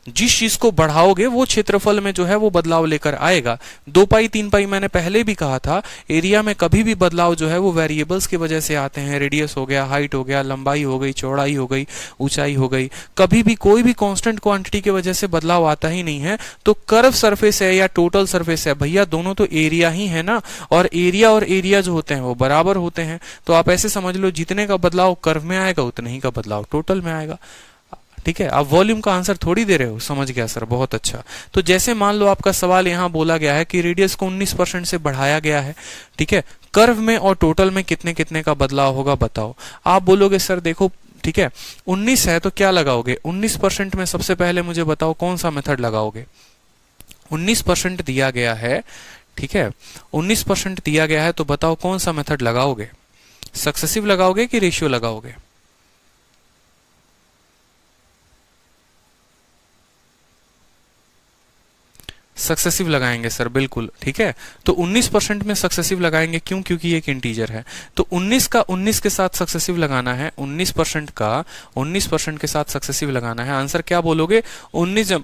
जिस चीज को बढ़ाओगे वो क्षेत्रफल में जो है वो बदलाव लेकर आएगा। 2 पाई 3 पाई मैंने पहले भी कहा था, एरिया में कभी भी बदलाव जो है वो वेरिएबल्स की वजह से आते हैं। रेडियस हो गया, हाइट हो गया, लंबाई हो गई, चौड़ाई हो गई, ऊंचाई हो गई, कभी भी कोई भी कांस्टेंट क्वांटिटी की वजह से बदलाव आता ही नहीं है। तो कर्व सरफेस है या टोटल सरफेस है, भैया दोनों तो एरिया ही है ना, और एरिया जो होते हैं वो बराबर होते हैं। तो आप ऐसे समझ लो, जितने का बदलाव कर्व में आएगा उतने ही का बदलाव टोटल में आएगा। ठीक है, आप वॉल्यूम का आंसर थोड़ी दे रहे हो। समझ गया सर, बहुत अच्छा। तो जैसे मान लो आपका सवाल यहां बोला गया है कि रेडियस को 19% से बढ़ाया गया है, ठीक है, कर्व में और टोटल में कितने कितने का बदलाव होगा बताओ। आप बोलोगे सर देखो, ठीक है 19 है तो क्या लगाओगे, 19% में सबसे पहले मुझे बताओ कौन सा मेथड लगाओगे। 19% दिया गया है, ठीक है, 19% दिया गया है, तो बताओ कौन सा मेथड लगाओगे, सक्सेसिव लगाओगे कि रेशियो लगाओगे। सक्सेसिव लगाएंगे सर, बिल्कुल ठीक है। तो 19% में सक्सेसिव लगाएंगे, क्यों, क्योंकि एक इंटीजर है। तो 19 का 19 के साथ सक्सेसिव लगाना है, 19% का 19% के साथ सक्सेसिव लगाना है। आंसर क्या बोलोगे, 19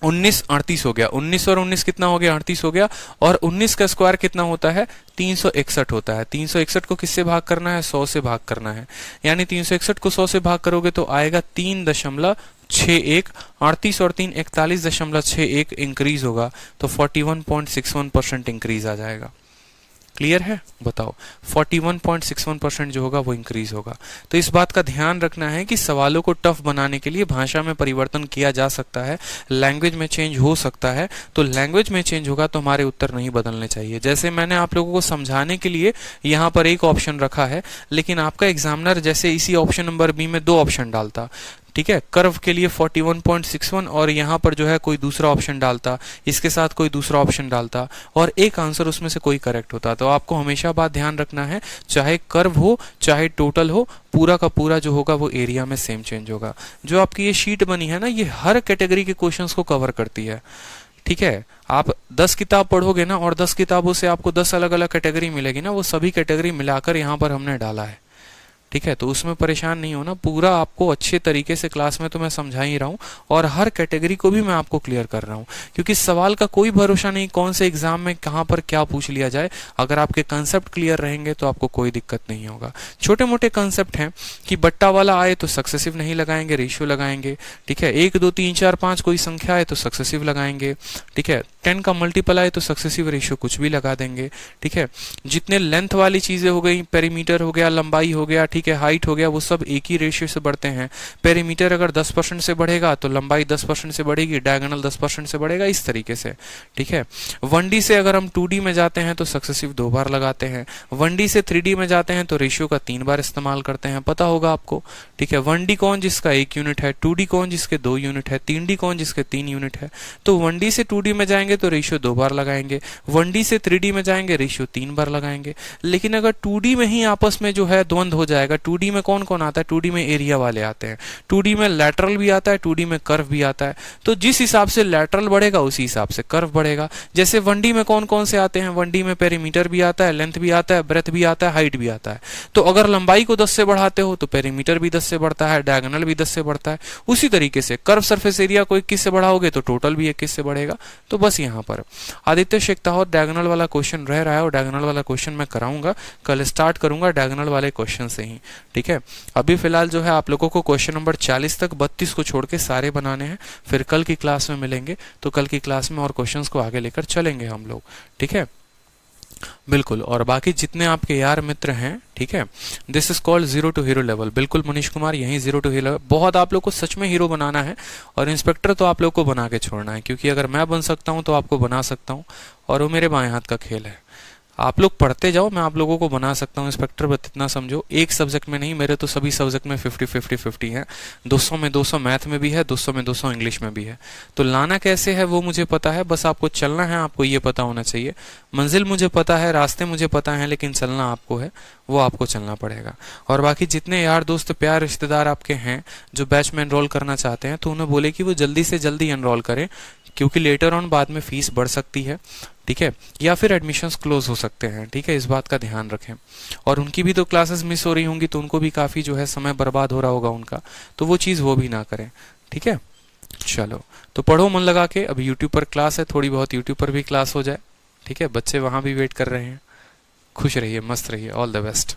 38 हो गया, 19 और 19 कितना हो गया, 38 हो गया। और 19 का स्क्वायर कितना होता है, 361 होता है। 361 को किससे भाग करना है, 100 से भाग करना है। यानी 361 को 100 से भाग करोगे तो आएगा 3.61। 38 और 3 41.61 इंक्रीज होगा, तो 41.61% इंक्रीज आ जाएगा। क्लियर है, बताओ 41.61% जो होगा वो इंक्रीज होगा। तो इस बात का ध्यान रखना है कि सवालों को टफ बनाने के लिए भाषा में परिवर्तन किया जा सकता है, लैंग्वेज में चेंज हो सकता है। तो लैंग्वेज में चेंज होगा तो हमारे उत्तर नहीं बदलने चाहिए। जैसे मैंने आप लोगों को समझाने के लिए यहाँ पर एक ऑप्शन रखा है, लेकिन आपका एग्जामिनर जैसे इसी ऑप्शन नंबर बी में 2 ऑप्शन डालता, ठीक है, कर्व के लिए 41.61 और यहाँ पर जो है कोई दूसरा ऑप्शन डालता, इसके साथ कोई दूसरा ऑप्शन डालता, और एक आंसर उसमें से कोई करेक्ट होता। तो आपको हमेशा बात ध्यान रखना है, चाहे कर्व हो चाहे टोटल हो, पूरा का पूरा जो होगा वो एरिया में सेम चेंज होगा। जो आपकी ये शीट बनी है ना, ये हर कैटेगरी के क्वेश्चंस को कवर करती है। ठीक है, आप 10 किताब पढ़ोगे ना, और 10 किताबों से आपको 10 अलग अलग कैटेगरी मिलेगी ना, वो सभी कैटेगरी मिलाकर यहाँ पर हमने डाला है। ठीक है, तो उसमें परेशान नहीं होना, पूरा आपको अच्छे तरीके से क्लास में तो मैं समझा ही रहा हूँ, और हर कैटेगरी को भी मैं आपको क्लियर कर रहा हूँ, क्योंकि सवाल का कोई भरोसा नहीं कौन से एग्जाम में कहाँ पर क्या पूछ लिया जाए। अगर आपके कंसेप्ट क्लियर रहेंगे तो आपको कोई दिक्कत नहीं होगा। छोटे मोटे कंसेप्ट हैं कि बट्टा वाला आए तो सक्सेसिव नहीं लगाएंगे, रेशियो लगाएंगे। ठीक है, 1 2 3 4 5 कोई संख्या आए तो सक्सेसिव लगाएंगे। ठीक है, 10 का मल्टीपल आए तो सक्सेसिव रेशियो कुछ भी लगा देंगे। ठीक है, जितने लेंथ वाली चीजें हो गई, पेरीमीटर हो गया, लंबाई हो गया, ठीक है, हाइट हो गया, वो सब एक ही रेशियो से बढ़ते हैं। पेरीमीटर अगर 10% से बढ़ेगा तो लंबाई 10% से बढ़ेगी, डायगोनल 10% से बढ़ेगा, इस तरीके से। ठीक है, 1D से अगर हम 2D में जाते हैं तो सक्सेसिव 2 बार लगाते हैं। 1D से 3D में जाते हैं तो रेशियो का 3 बार इस्तेमाल करते हैं, पता होगा आपको। ठीक है, 1D कौन जिसका 1 यूनिट है, 2D कौन जिसके 2 यूनिट है, 3D कौन जिसके 3 यूनिट है। तो 1D से 2D में जाएंगे तो रेशियो 2 बार लगाएंगे, 1D से 3D में जाएंगे रेशियो 3 बार लगाएंगे। लेकिन अगर 2D में ही आपस में जो है द्वंद्व हो जाएगा, 2D में कौन कौन आता है, 2D में एरिया वाले आते हैं, 2D में लैटरल भी आता है, 2D में कर्व भी आता है। तो जिस हिसाब से लैटरल बढ़ेगा उसी हिसाब से कर्व बढ़ेगा। जैसे 1D में कौन कौन से आते हैं, 1D में पेरीमीटर भी आता है, लेंथ भी आता है, ब्रेथ भी आता है, हाइट भी आता है। तो अगर लंबाई को 10 से बढ़ाते हो तो पेरीमीटर भी 10 से बढ़ता है, डायगोनल भी 10 से बढ़ता है। उसी तरीके से कर्व सरफेस एरिया को 21 से बढ़ाओगे तो टोटल भी 21 से बढ़ेगा। तो बस यहाँ पर आदित्य शेखतावत डायगोनल वाला क्वेश्चन रह रहा है, और डायगोनल वाला क्वेश्चन मैं कराऊंगा, कल स्टार्ट करूंगा डायगोनल वाले क्वेश्चन से ही। ठीक है, अभी फिलहाल जो है आप लोगों को क्वेश्चन नंबर 40 तक 32 को छोड़ के सारे बनाने हैं। फिर कल की क्लास में मिलेंगे, तो कल की क्लास में और क्वेश्चंस को आगे लेकर चलेंगे हम लोग। ठीक है, बिल्कुल। और बाकी जितने आपके यार मित्र हैं, ठीक है, this is called 0 to hero level. बिल्कुल मनीष कुमार, यही 0 टू हीरो। बहुत आप लोग को सच में हीरो बनाना है, और इंस्पेक्टर तो आप लोग को बना के छोड़ना है, क्योंकि अगर मैं बन सकता हूं तो आपको बना सकता हूं, और वो मेरे बाएं हाथ का खेल है। आप लोग पढ़ते जाओ, मैं आप लोगों को बना सकता हूँ इंस्पेक्टर, बस इतना समझो। एक सब्जेक्ट में नहीं, मेरे तो सभी सब्जेक्ट में 50-50-50 है। 200 में 200 मैथ में भी है, 200 में 200 इंग्लिश में भी है। तो लाना कैसे है वो मुझे पता है, बस आपको चलना है, आपको ये पता होना चाहिए। मंजिल मुझे पता है, रास्ते मुझे पता है, लेकिन चलना आपको है, वो आपको चलना पड़ेगा। और बाकी जितने यार दोस्त प्यार रिश्तेदार आपके हैं जो बैच में एनरोल करना चाहते हैं, तो उन्हें बोले कि वो जल्दी से जल्दी एनरोल करें, क्योंकि लेटर ऑन बाद में फीस बढ़ सकती है। ठीक है, या फिर एडमिशन्स क्लोज हो सकते हैं। ठीक है, इस बात का ध्यान रखें। और उनकी भी तो क्लासेस मिस हो रही होंगी, तो उनको भी काफ़ी जो है समय बर्बाद हो रहा होगा उनका, तो वो चीज़ वो भी ना करें। ठीक है, चलो, तो पढ़ो मन लगा के। अभी यूट्यूब पर क्लास है, थोड़ी बहुत यूट्यूब पर भी क्लास हो जाए, ठीक है। बच्चे वहाँ भी वेट कर रहे हैं। खुश रहिए, मस्त रहिए, ऑल द बेस्ट।